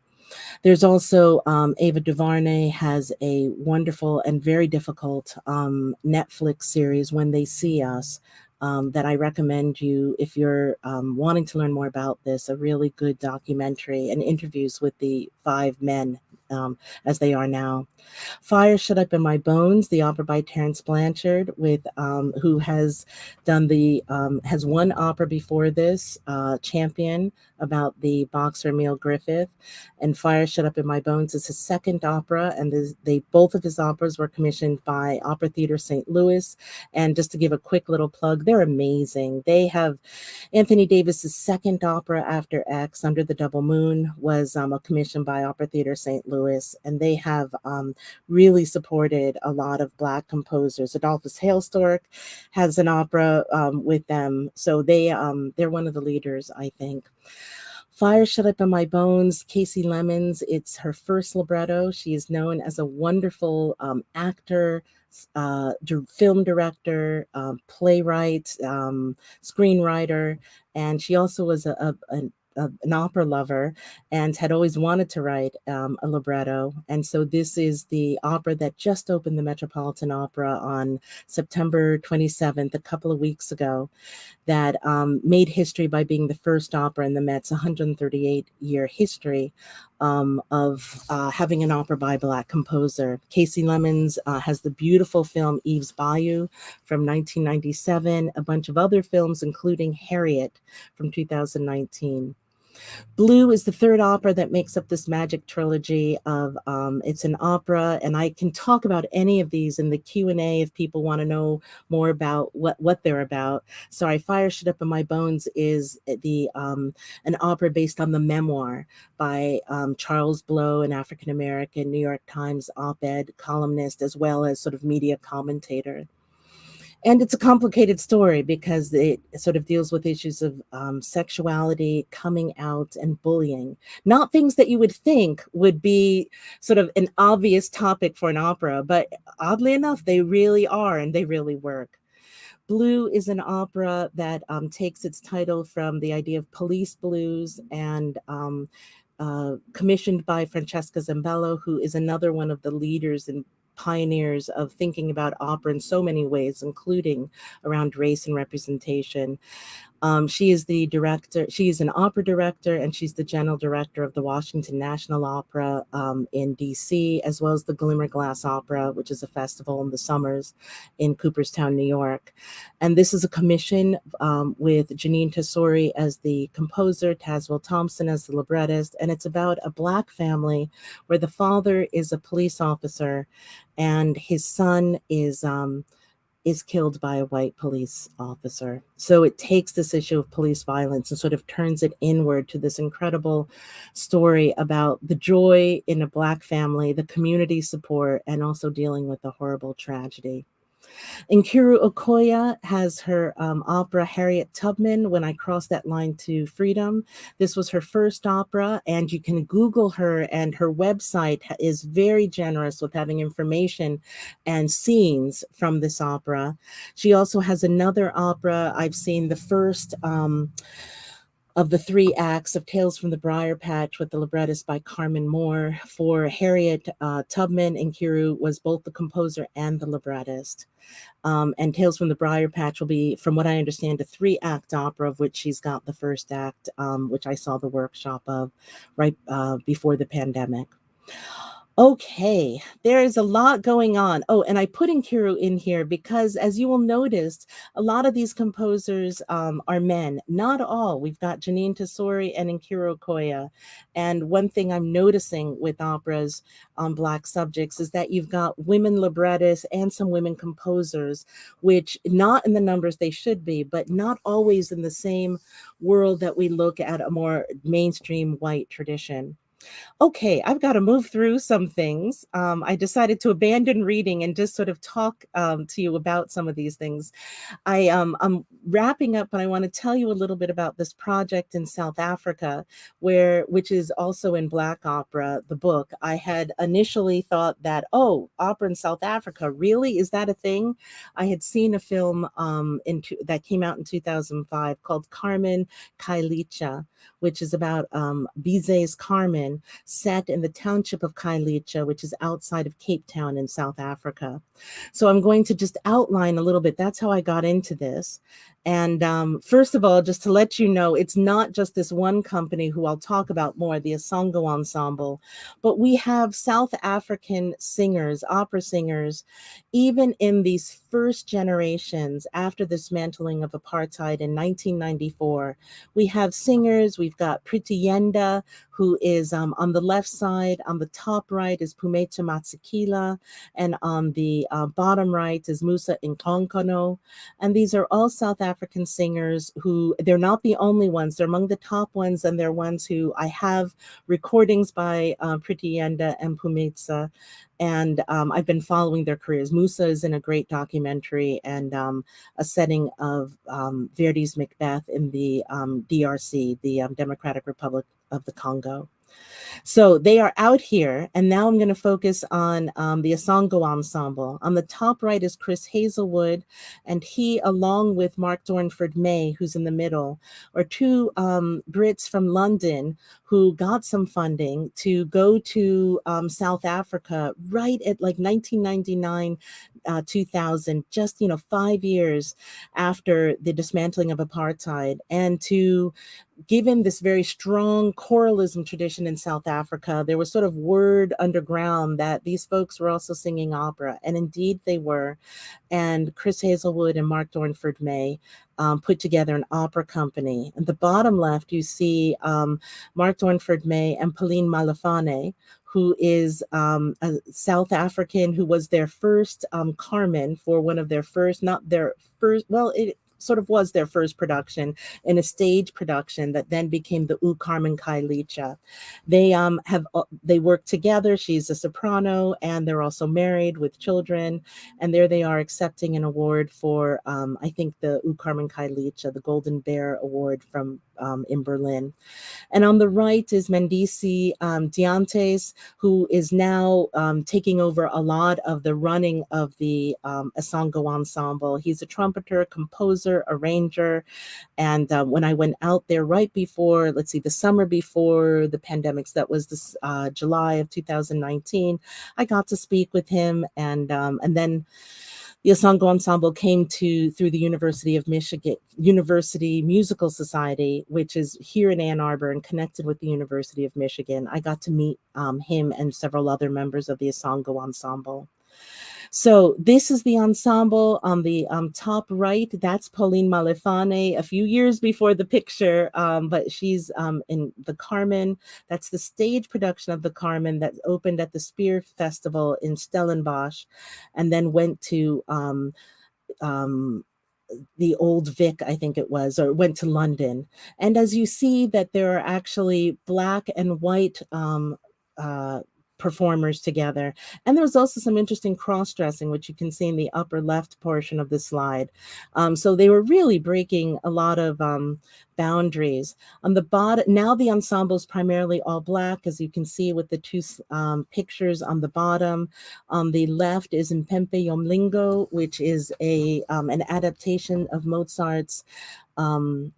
There's also Ava DuVernay has a wonderful and very difficult Netflix series, When They See Us, that I recommend you if you're wanting to learn more about this, a really good documentary and interviews with the 5 men as they are now. Fire Shut Up in My Bones, the opera by Terence Blanchard, with who has has one opera before this, Champion, about the boxer Emil Griffith, and Fire Shut Up in My Bones is his second opera, and both of his operas were commissioned by Opera Theater St. Louis. And just to give a quick little plug, they're amazing. They have Anthony Davis's second opera after X, Under the Double Moon, was a commission by Opera Theater St. Louis, and they have really supported a lot of Black composers. Adolphus Hailstork has an opera with them, so they're one of the leaders, I think. Fire Shut Up in My Bones, Casey Lemons, it's her first libretto. She is known as a wonderful actor, film director, playwright, screenwriter, and she also was an opera lover and had always wanted to write a libretto. And so this is the opera that just opened the Metropolitan Opera on September 27th, a couple of weeks ago, that made history by being the first opera in the Met's 138-year history of having an opera by a Black composer. Casey Lemons has the beautiful film Eve's Bayou from 1997, a bunch of other films, including Harriet from 2019. Blue is the third opera that makes up this magic trilogy of, it's an opera, and I can talk about any of these in the Q&A if people want to know more about what they're about. Sorry, Fire Shut Up in My Bones is an opera based on the memoir by Charles Blow, an African-American New York Times op-ed columnist, as well as sort of media commentator. And it's a complicated story because it sort of deals with issues of sexuality, coming out, and bullying. Not things that you would think would be sort of an obvious topic for an opera, but oddly enough, they really are, and they really work. Blue is an opera that takes its title from the idea of police blues, and commissioned by Francesca Zambello, who is another one of the leaders and pioneers of thinking about opera in so many ways, including around race and representation. She is the director, she is an opera director, and she's the general director of the Washington National Opera in DC, as well as the Glimmerglass Opera, which is a festival in the summers in Cooperstown, New York. And this is a commission with Janine Tesori as the composer, Tazewell Thompson as the librettist, and it's about a Black family where the father is a police officer and his son is killed by a white police officer. So it takes this issue of police violence and sort of turns it inward to this incredible story about the joy in a Black family, the community support, and also dealing with the horrible tragedy. Nkiru Okoye has her opera Harriet Tubman, When I Crossed That Line to Freedom. This was her first opera, and you can Google her, and her website is very generous with having information and scenes from this opera. She also has another opera. I've seen the first of the 3 acts of Tales from the Briar Patch with the librettist by Carmen Moore. For Harriet Tubman, Nkiru was both the composer and the librettist. And Tales from the Briar Patch will be, from what I understand, a 3-act opera, of which she's got the first act, which I saw the workshop of right before the pandemic. Okay, there is a lot going on. Oh, and I put Nkiru in here because, as you will notice, a lot of these composers are men. Not all. We've got Janine Tesori and Nkiru Okoye. And one thing I'm noticing with operas on Black subjects is that you've got women librettists and some women composers, which not in the numbers they should be, but not always in the same world that we look at a more mainstream white tradition. Okay, I've got to move through some things. I decided to abandon reading and just sort of talk to you about some of these things. I'm wrapping up, but I want to tell you a little bit about this project in South Africa, which is also in Black opera, the book. I had initially thought that, oh, opera in South Africa, really? Is that a thing? I had seen a film that came out in 2005 called Carmen Kailicha, which is about Bizet's Carmen, set in the township of Kailicha, which is outside of Cape Town in South Africa. So I'm going to just outline a little bit. That's how I got into this. And first of all, just to let you know, it's not just this one company who I'll talk about more, the Asongo Ensemble, but we have South African singers, opera singers, even in these first generations after the dismantling of apartheid in 1994. We have singers, we've got Priti Yenda, who is on the left side. On the top right is Pumetsa Matsikila, and on the bottom right is Musa Nkonkono. And these are all South African singers who, they're not the only ones, they're among the top ones, and they're ones who I have recordings by Priti Yenda and Pumetsa, and I've been following their careers. Musa is in a great documentary and a setting of Verdi's Macbeth in the DRC, the Democratic Republic of the Congo. So they are out here, and now I'm going to focus on the Asongo Ensemble. On the top right is Chris Hazelwood, and he, along with Mark Dornford May, who's in the middle, are two Brits from London who got some funding to go to South Africa right at like 1999, 2000, just 5 years after the dismantling of apartheid, and to given this very strong choralism tradition in South Africa, there was sort of word underground that these folks were also singing opera, and indeed they were. And Chris Hazelwood and Mark Dornford May put together an opera company. At the bottom left, you see Mark Dornford May and Pauline Malafane, who is a South African who was their first Carmen for one of their first, not their first, well, it sort of was their first production in a stage production that then became the U Carmen Kailicha. They work together. She's a soprano, and they're also married with children. And there they are accepting an award for, I think, the U Carmen Kailicha, the Golden Bear Award from in Berlin. And on the right is Mendisi Diantes, who is now taking over a lot of the running of the Asongo Ensemble. He's a trumpeter, composer, arranger. And when I went out there right before, the summer before the pandemics, that was this July of 2019, I got to speak with him. And then the Asongo Ensemble came through the University of Michigan, University Musical Society, which is here in Ann Arbor and connected with the University of Michigan. I got to meet him and several other members of the Asongo Ensemble. So this is the ensemble on the top right. That's Pauline Malefane, a few years before the picture, but she's in the Carmen. That's the stage production of the Carmen that opened at the Spear Festival in Stellenbosch, and then went to the Old Vic, I think it was, or went to London. And as you see that there are actually Black and white performers together. And there's also some interesting cross-dressing, which you can see in the upper left portion of the slide. So they were really breaking a lot of boundaries. On the bottom, now the ensemble is primarily all Black, as you can see with the two pictures on the bottom. On the left is Mpempe Yomlingo, which is an adaptation of Mozart's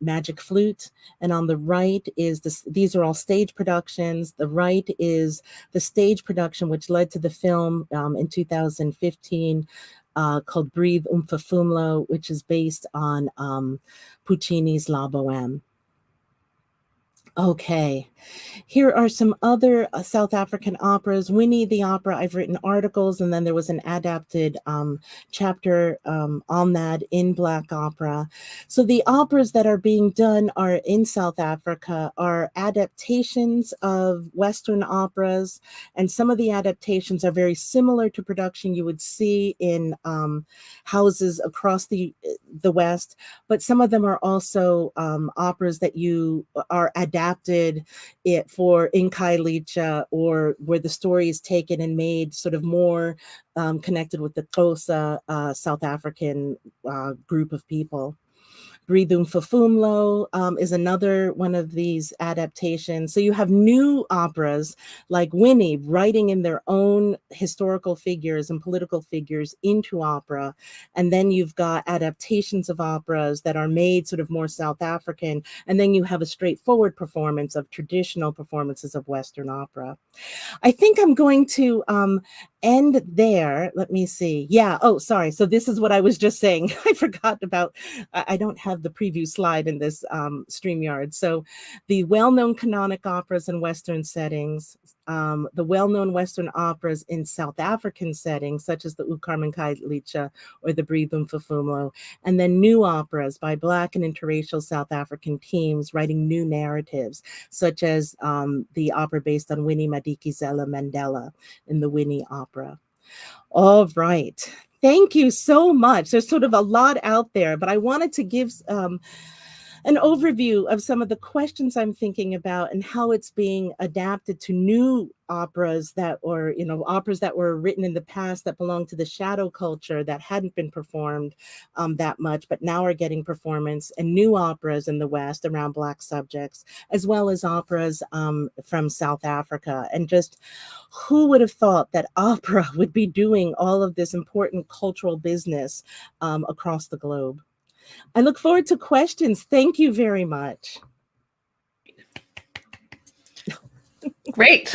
Magic Flute. And on the right is these are all stage productions. The right is the stage production which led to the film in 2015 called Breathe Umfafumlo, which is based on Puccini's La Boheme. Okay. Here are some other South African operas. Winnie the Opera, I've written articles, and then there was an adapted chapter on that in Black Opera. So the operas that are being done are in South Africa are adaptations of Western operas, and some of the adaptations are very similar to production you would see in houses across the West, but some of them are also operas that you are adapted it for Inkailicha, or where the story is taken and made sort of more connected with the Xhosa South African group of people. Breathum Fafumlo is another one of these adaptations. So you have new operas like Winnie writing in their own historical figures and political figures into opera. And then you've got adaptations of operas that are made sort of more South African. And then you have a straightforward performance of traditional performances of Western opera. I think I'm going to end there. Let me see. Yeah. Oh, sorry. So this is what I was just saying. I forgot about, I don't have the preview slide in this StreamYard. So the well-known canonic operas in Western settings, the well-known Western operas in South African settings, such as the Ukarmankai Licha or the Breathum Fafumlo, and then new operas by Black and interracial South African teams writing new narratives, such as the opera based on Winnie Madikizela Mandela in the Winnie Opera. All right. Thank you so much. There's sort of a lot out there, but I wanted to give an overview of some of the questions I'm thinking about and how it's being adapted to new operas that, or, you know, operas that were written in the past that belong to the shadow culture that hadn't been performed that much, but now are getting performance, and new operas in the West around Black subjects, as well as operas from South Africa. And just who would have thought that opera would be doing all of this important cultural business across the globe? I look forward to questions. Thank you very much. Great.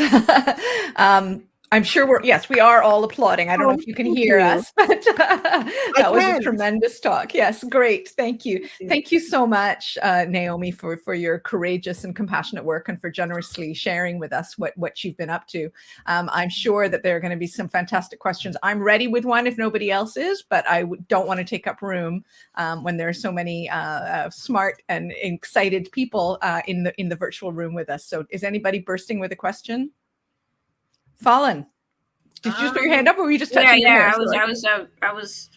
I'm sure we are all applauding. I don't know if you can hear us, but that was a tremendous talk. Yes, great. Thank you. Thank you so much, Naomi, for your courageous and compassionate work and for generously sharing with us what you've been up to. I'm sure that there are going to be some fantastic questions. I'm ready with one if nobody else is, but I don't want to take up room when there are so many smart and excited people in the virtual room with us. So is anybody bursting with a question? Fallen, did you just put your hand up, or were you just touching your hair? I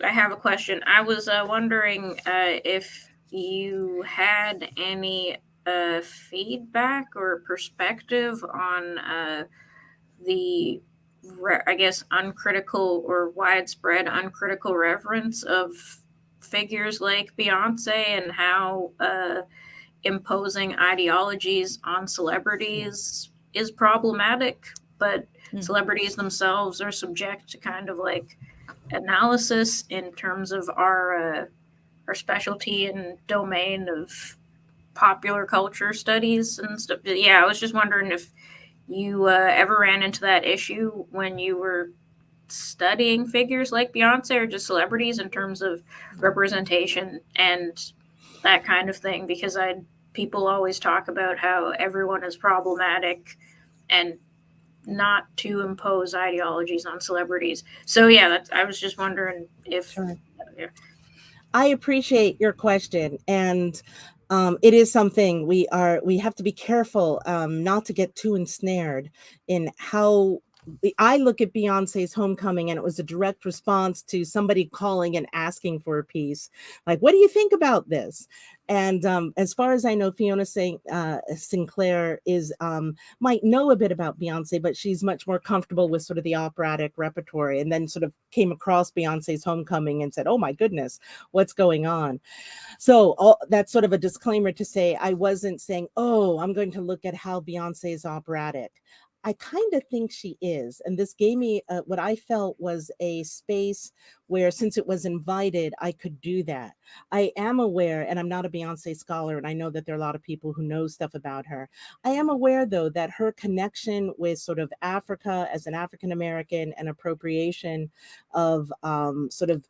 have a question. I was wondering if you had any feedback or perspective on the, I guess, uncritical or widespread uncritical reverence of figures like Beyonce, and how imposing ideologies on celebrities is problematic, but celebrities themselves are subject to kind of like analysis in terms of our specialty and domain of popular culture studies and stuff. Yeah, I was just wondering if you ever ran into that issue when you were studying figures like Beyonce, or just celebrities in terms of representation and that kind of thing, because people always talk about how everyone is problematic and not to impose ideologies on celebrities. So yeah, I was just wondering if. Sure. I appreciate your question, and it is something we have to be careful not to get too ensnared in how. I look at Beyonce's Homecoming, and it was a direct response to somebody calling and asking for a piece. Like, what do you think about this? And as far as I know, Fiona Sinclair might know a bit about Beyonce, but she's much more comfortable with sort of the operatic repertory, and then sort of came across Beyonce's Homecoming and said, oh my goodness, what's going on? So that's sort of a disclaimer to say I wasn't saying, oh, I'm going to look at how Beyonce is operatic. I kind of think she is. And this gave me what I felt was a space where, since it was invited, I could do that. I am aware, and I'm not a Beyonce scholar, and I know that there are a lot of people who know stuff about her. I am aware, though, that her connection with sort of Africa as an African American and appropriation of sort of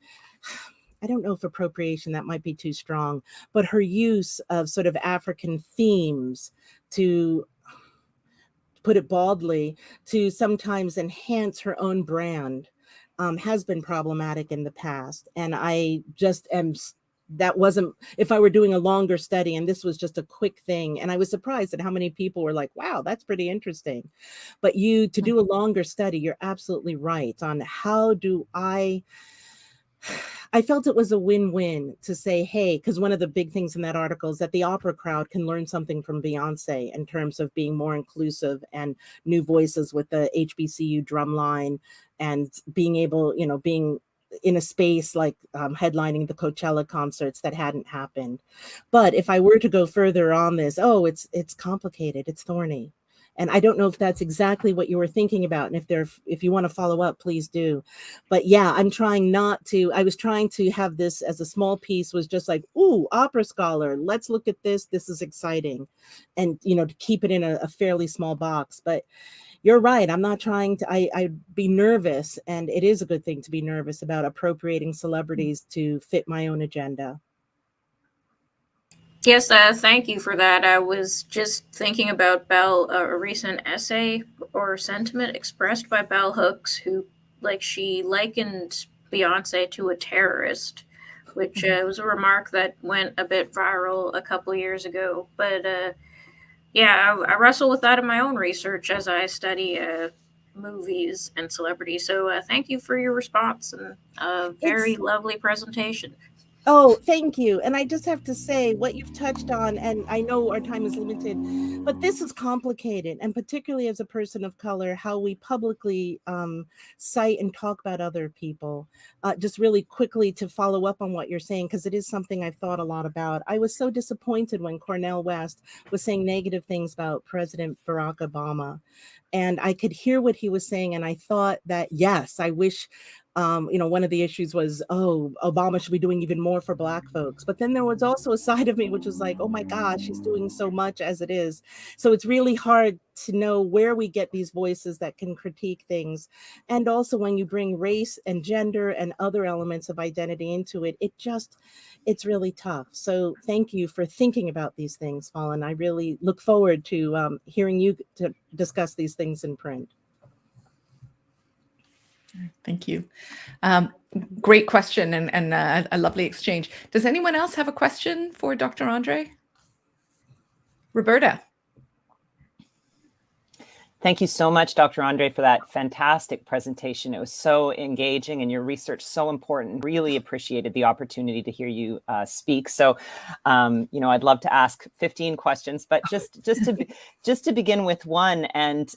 I don't know if appropriation, that might be too strong, but her use of sort of African themes to put it baldly, to sometimes enhance her own brand, has been problematic in the past. And I just am, that wasn't, if I were doing a longer study and this was just a quick thing, and I was surprised at how many people were like, wow, that's pretty interesting. But to do a longer study, you're absolutely right on how do I felt it was a win-win to say, hey, because one of the big things in that article is that the opera crowd can learn something from Beyonce in terms of being more inclusive and new voices with the HBCU drumline and being able, being in a space like headlining the Coachella concerts that hadn't happened. But if I were to go further on this, it's complicated, it's thorny. And I don't know if that's exactly what you were thinking about. And if you want to follow up, please do. But yeah, I was trying to have this as a small piece, was just like, ooh, opera scholar, let's look at this. This is exciting. And, to keep it in a fairly small box. But you're right. I'm not trying to, I'd be nervous. And it is a good thing to be nervous about appropriating celebrities to fit my own agenda. Yes, thank you for that. I was just thinking about a recent essay or sentiment expressed by Bell Hooks, who, she likened Beyonce to a terrorist, which was a remark that went a bit viral a couple years ago. But yeah, I wrestle with that in my own research as I study movies and celebrities. So thank you for your response and a very lovely presentation. Oh, thank you. And I just have to say what you've touched on, and I know our time is limited, but this is complicated. And particularly as a person of color, how we publicly cite and talk about other people. Just really quickly to follow up on what you're saying, because it is something I've thought a lot about. I was so disappointed when Cornel West was saying negative things about President Barack Obama. And I could hear what he was saying. And I thought that, yes, I wish, one of the issues was, oh, Obama should be doing even more for Black folks. But then there was also a side of me which was like, oh my gosh, he's doing so much as it is. So it's really hard to know where we get these voices that can critique things. And also when you bring race and gender and other elements of identity into it, it's really tough. So thank you for thinking about these things, Fallen. I really look forward to hearing you to discuss these things in print. Thank you. Great question and a lovely exchange. Does anyone else have a question for Dr. André? Roberta. Thank you so much, Dr. André, for that fantastic presentation. It was so engaging and your research so important. Really appreciated the opportunity to hear you speak. So, I'd love to ask 15 questions, but just to begin with one, and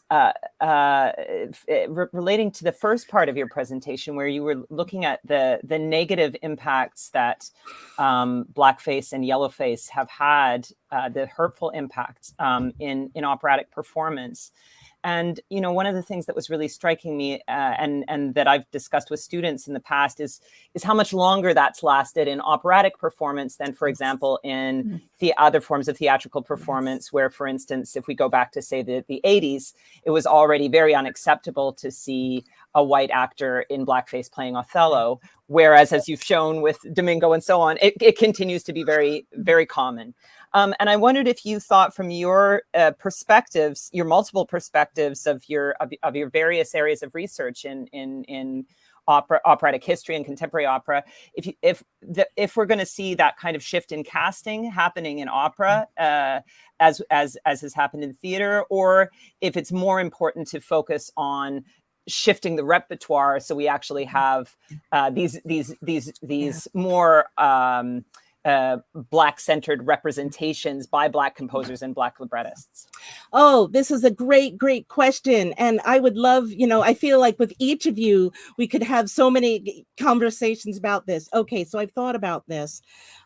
relating to the first part of your presentation, where you were looking at the negative impacts that blackface and yellowface have had, the hurtful impacts in operatic performance. And, one of the things that was really striking me and that I've discussed with students in the past is how much longer that's lasted in operatic performance than, for example, in the other forms of theatrical performance, where, for instance, if we go back to, say, the 80s, it was already very unacceptable to see a white actor in blackface playing Othello, whereas, as you've shown with Domingo and so on, it continues to be very, very common. And I wondered if you thought, from your perspectives, your multiple perspectives of your various areas of research in operatic history and contemporary opera, if we're going to see that kind of shift in casting happening in opera as has happened in theater, or if it's more important to focus on shifting the repertoire so we actually have these more Black-centered representations by Black composers and Black librettists? Oh, this is a great, great question. And I would love, I feel like with each of you, we could have so many conversations about this. Okay, so I've thought about this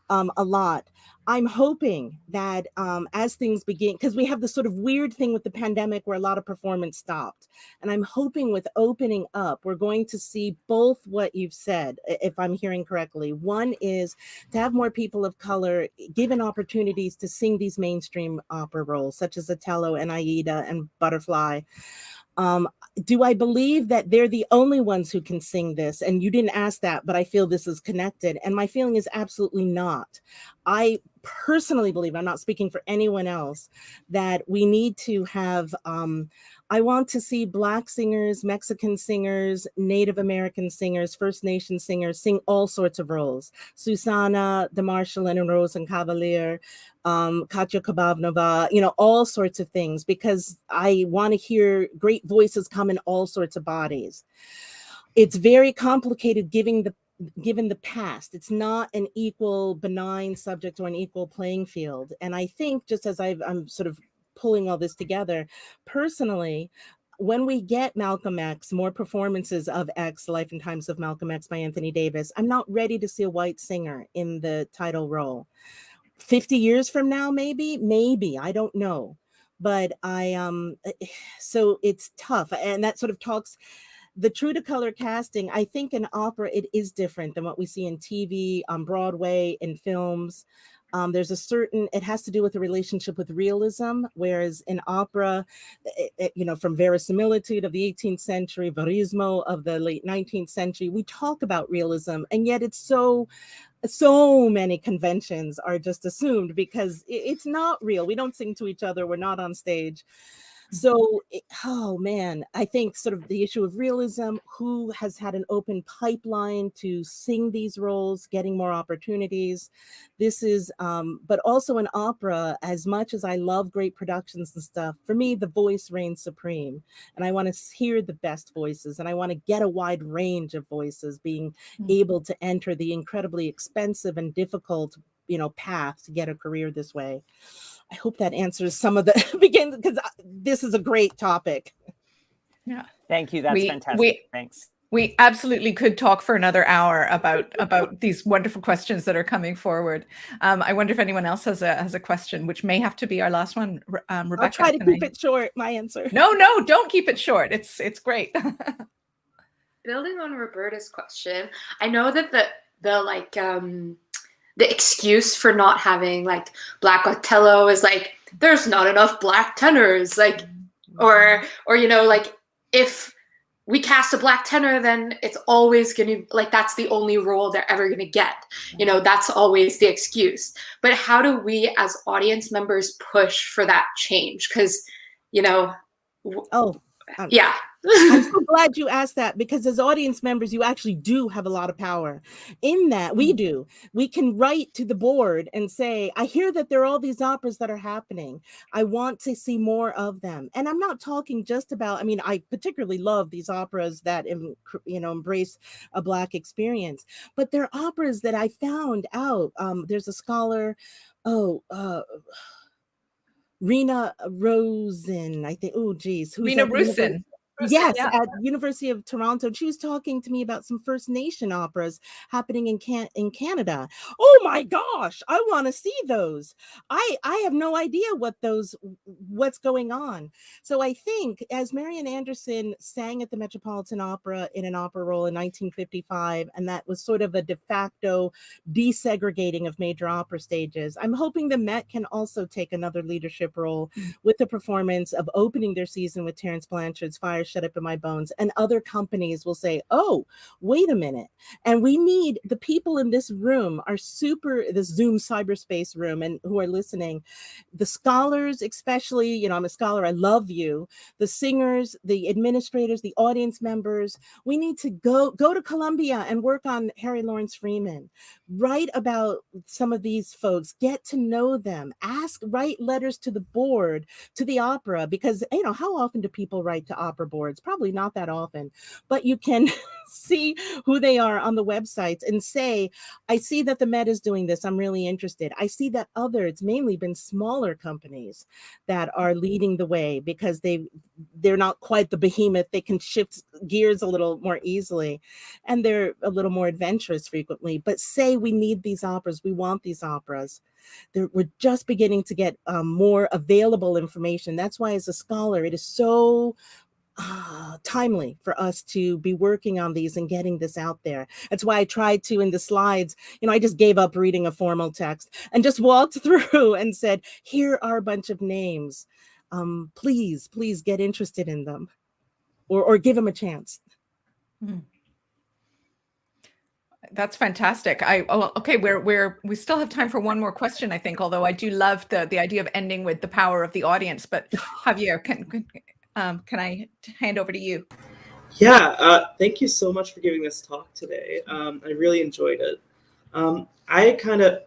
a lot. I'm hoping that as things begin, because we have this sort of weird thing with the pandemic where a lot of performance stopped. And I'm hoping with opening up, we're going to see both what you've said, if I'm hearing correctly. One is to have more people of color given opportunities to sing these mainstream opera roles, such as Otello and Aida and Butterfly. Do I believe that they're the only ones who can sing this? And you didn't ask that, but I feel this is connected. And my feeling is absolutely not. I personally believe, I'm not speaking for anyone else, that we need to have, I want to see Black singers, Mexican singers, Native American singers, First Nation singers sing all sorts of roles. Susana, DeMarshall and Rosencavalier, Katya Kabavnova, all sorts of things, because I want to hear great voices come in all sorts of bodies. It's very complicated given the past. It's not an equal benign subject or an equal playing field. And I think, just as I'm sort of pulling all this together, personally, when we get Malcolm X, more performances of X, Life and Times of Malcolm X by Anthony Davis, I'm not ready to see a white singer in the title role. 50 years from now, maybe, I don't know. But so it's tough. And that sort of talks, the true to color casting, I think in opera, it is different than what we see in TV, on Broadway, in films. There's it has to do with the relationship with realism, whereas in opera, from verisimilitude of the 18th century, verismo of the late 19th century, we talk about realism, and yet it's so many conventions are just assumed because it's not real. We don't sing to each other. We're not on stage. So, oh man, I think sort of the issue of realism, who has had an open pipeline to sing these roles, getting more opportunities. This is, but also in opera, as much as I love great productions and stuff, for me, the voice reigns supreme. And I want to hear the best voices, and I want to get a wide range of voices being able to enter the incredibly expensive and difficult, path to get a career this way. I hope that answers some of the begins, because this is a great topic. Yeah. Thank you. That's fantastic. Thanks. We absolutely could talk for another hour about these wonderful questions that are coming forward. I wonder if anyone else has a question, which may have to be our last one. Rebecca, I'll try to keep it short, my answer. No, don't keep it short. It's great. Building on Roberta's question, I know that the excuse for not having like Black Otello is like there's not enough Black tenors, like or like if we cast a Black tenor, then it's always gonna like that's the only role they're ever gonna get. That's always the excuse. But how do we as audience members push for that change? Because yeah. I'm so glad you asked that, because as audience members, you actually do have a lot of power in that. We can write to the board and say, I hear that there are all these operas that are happening. I want to see more of them. And I'm not talking just about, I particularly love these operas that, embrace a Black experience, but they're operas that I found out. There's a scholar, Rena Rosen, I think. Oh, geez. Rena Rosen. Yes, yeah. At University of Toronto. She was talking to me about some First Nation operas happening in Canada. Oh my gosh, I want to see those. I have no idea what's going on. So I think, as Marian Anderson sang at the Metropolitan Opera in an opera role in 1955, and that was sort of a de facto desegregating of major opera stages, I'm hoping the Met can also take another leadership role with the performance of opening their season with Terence Blanchard's Fire Shut Up in My Bones, and other companies will say, oh, wait a minute. And we need the people in this room this Zoom cyberspace room, and who are listening, the scholars, especially, I'm a scholar, I love you, the singers, the administrators, the audience members. We need to go to Columbia and work on Harry Lawrence Freeman, write about some of these folks, get to know them, write letters to the board, to the opera, because, how often do people write to opera boards? Probably not that often, but you can see who they are on the websites and say, I see that the Met is doing this. I'm really interested. I see that it's mainly been smaller companies that are leading the way because they're not quite the behemoth. They can shift gears a little more easily, and they're a little more adventurous frequently, but say we need these operas. We want these operas. We're just beginning to get more available information. That's why, as a scholar, it is so timely for us to be working on these and getting this out there. That's why I tried to, in the slides, I just gave up reading a formal text and just walked through and said, here are a bunch of names. Please get interested in them. or give him a chance. That's fantastic. Okay. We still have time for one more question, I think. Although I do love the idea of ending with the power of the audience. But Javier, can I hand over to you? Yeah. Thank you so much for giving this talk today. I really enjoyed it. I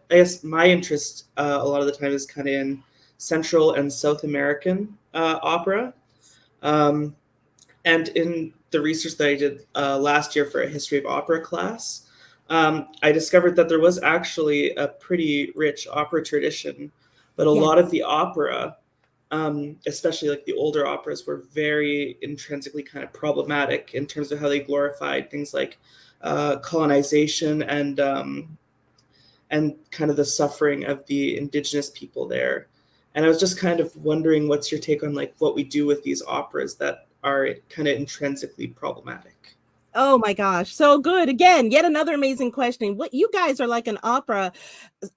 guess my interest a lot of the time is kind of in Central and South American opera. And in the research that I did last year for a history of opera class, I discovered that there was actually a pretty rich opera tradition, but a lot of the opera, especially like the older operas, were very intrinsically kind of problematic in terms of how they glorified things like colonization and kind of the suffering of the indigenous people there. And I was just kind of wondering, what's your take on like what we do with these operas that are kind of intrinsically problematic? Oh my gosh, so good. Again, yet another amazing question. What, you guys are like an opera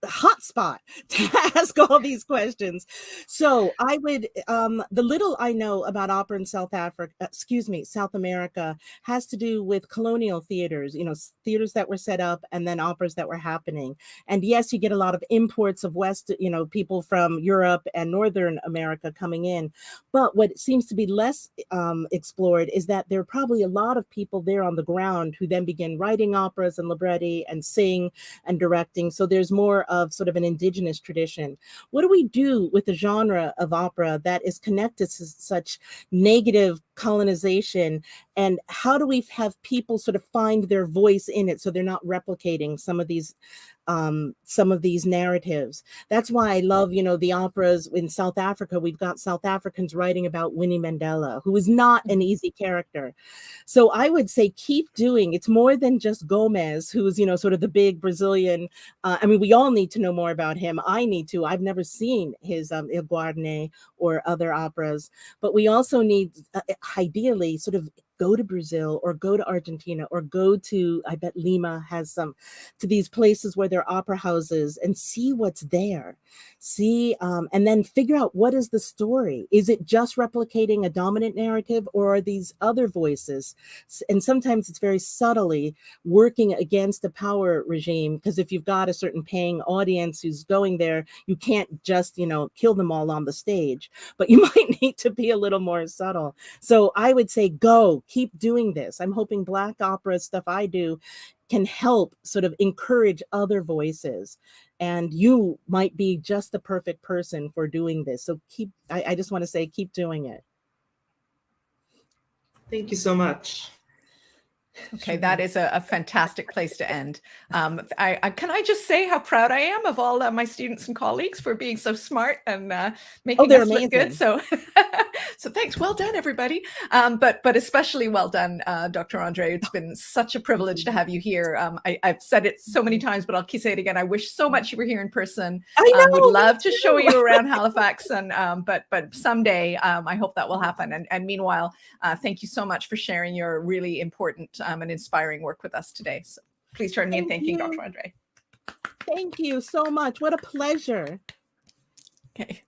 hotspot to ask all these questions. So I would, the little I know about opera in South America has to do with colonial theaters, theaters that were set up and then operas that were happening. And yes, you get a lot of imports of people from Europe and Northern America coming in. But what seems to be less explored is that there are probably a lot of people there on the ground who then begin writing operas and libretti and sing and directing. So there's more of sort of an indigenous tradition. What do we do with the genre of opera that is connected to such negative colonization, and how do we have people sort of find their voice in it so they're not replicating some of these narratives? That's why I love, the operas in South Africa. We've got South Africans writing about Winnie Mandela, who is not an easy character. So I would say keep doing. It's more than just Gomez, who's, sort of the big Brazilian. We all need to know more about him. I need to. I've never seen his Il Guarne or other operas, but we also need, ideally, sort of go to Brazil or go to Argentina or go to, I bet Lima has some, to these places where there are opera houses, and see what's there. And then figure out, what is the story? Is it just replicating a dominant narrative, or are these other voices? And sometimes it's very subtly working against a power regime, because if you've got a certain paying audience who's going there, you can't just, kill them all on the stage, but you might need to be a little more subtle. So I would say, keep doing this. I'm hoping Black opera stuff I do can help sort of encourage other voices. And you might be just the perfect person for doing this. So I just want to say, keep doing it. Thank you so much. Okay, that is a fantastic place to end. Can I just say how proud I am of all my students and colleagues for being so smart and making us look good. So, so thanks. Well done, everybody. But especially well done, Dr. André. It's been such a privilege to have you here. I've said it so many times, but I'll keep saying it again. I wish so much you were here in person. I know, would love to show you around Halifax, and but someday I hope that will happen. And meanwhile, thank you so much for sharing your really important and inspiring work with us today. So please join me in thanking Dr. André. Thank you so much. What a pleasure. Okay,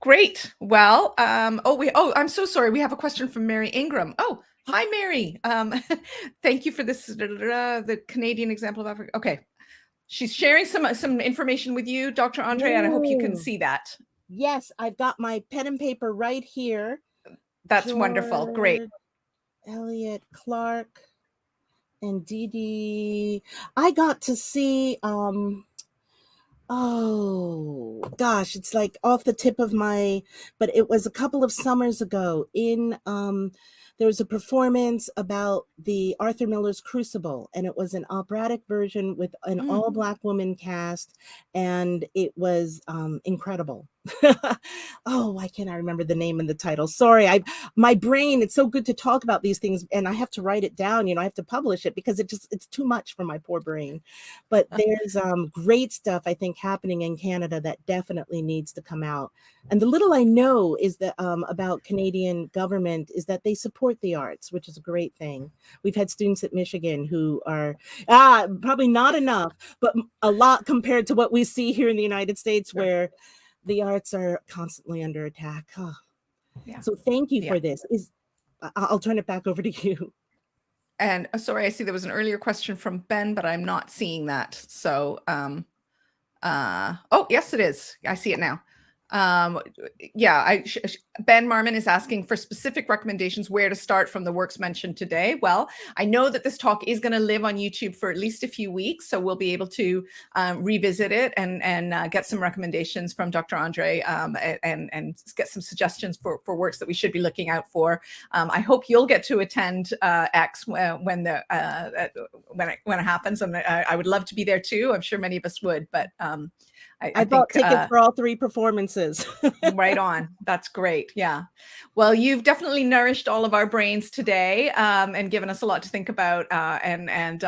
great. Well, I'm so sorry. We have a question from Mary Ingram. Oh, hi, Mary. Thank you for this, the Canadian example of Africa. Okay. She's sharing some information with you, Dr. André, and I hope you can see that. Yes, I've got my pen and paper right here. That's wonderful. Great. Elliot Clark and Dee. I got to see, oh gosh, it's like off the tip of but it was a couple of summers ago in, there was a performance about the Arthur Miller's Crucible, and it was an operatic version with an all Black woman cast, and it was incredible. Oh, why can't I remember the name and the title? Sorry, my brain, it's so good to talk about these things, and I have to write it down, I have to publish it because it's too much for my poor brain. But there's great stuff, I think, happening in Canada that definitely needs to come out. And the little I know is that about Canadian government is that they support the arts, which is a great thing. We've had students at Michigan who are probably not enough, but a lot compared to what we see here in the United States, where the arts are constantly under attack. Oh. Yeah. So thank you for this. I'll turn it back over to you. And sorry, I see there was an earlier question from Ben, but I'm not seeing that. So, oh, yes, it is. I see it now. Yeah, Ben Marmon is asking for specific recommendations where to start from the works mentioned today. Well, I know that this talk is going to live on YouTube for at least a few weeks, so we'll be able to revisit it and get some recommendations from Dr. André and get some suggestions for works that we should be looking out for. I hope you'll get to attend X when it happens, and I would love to be there too. I'm sure many of us would, but I bought tickets for all 3 performances. Right on. That's great. Yeah. Well, you've definitely nourished all of our brains today and given us a lot to think about. And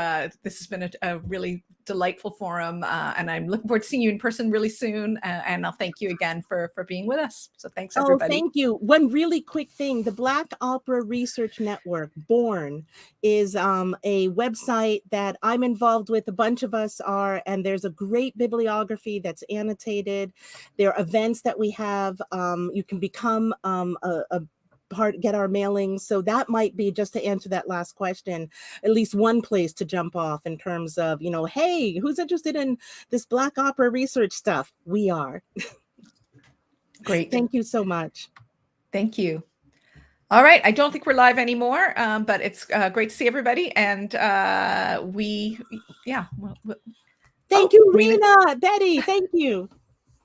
this has been a really delightful forum. And I'm looking forward to seeing you in person really soon. And I'll thank you again for being with us. So thanks, everybody. Oh, thank you. One really quick thing. The Black Opera Research Network, BORN, is a website that I'm involved with. A bunch of us are, and there's a great bibliography that's annotated. There are events that we have. You can become a part, get our mailings. So that might be, just to answer that last question, at least one place to jump off in terms of, hey, who's interested in this Black opera research stuff? We are. Great. Thank you so much. Thank you. All right. I don't think we're live anymore, but it's great to see everybody. And Thank you, Rena, Betty. Thank you.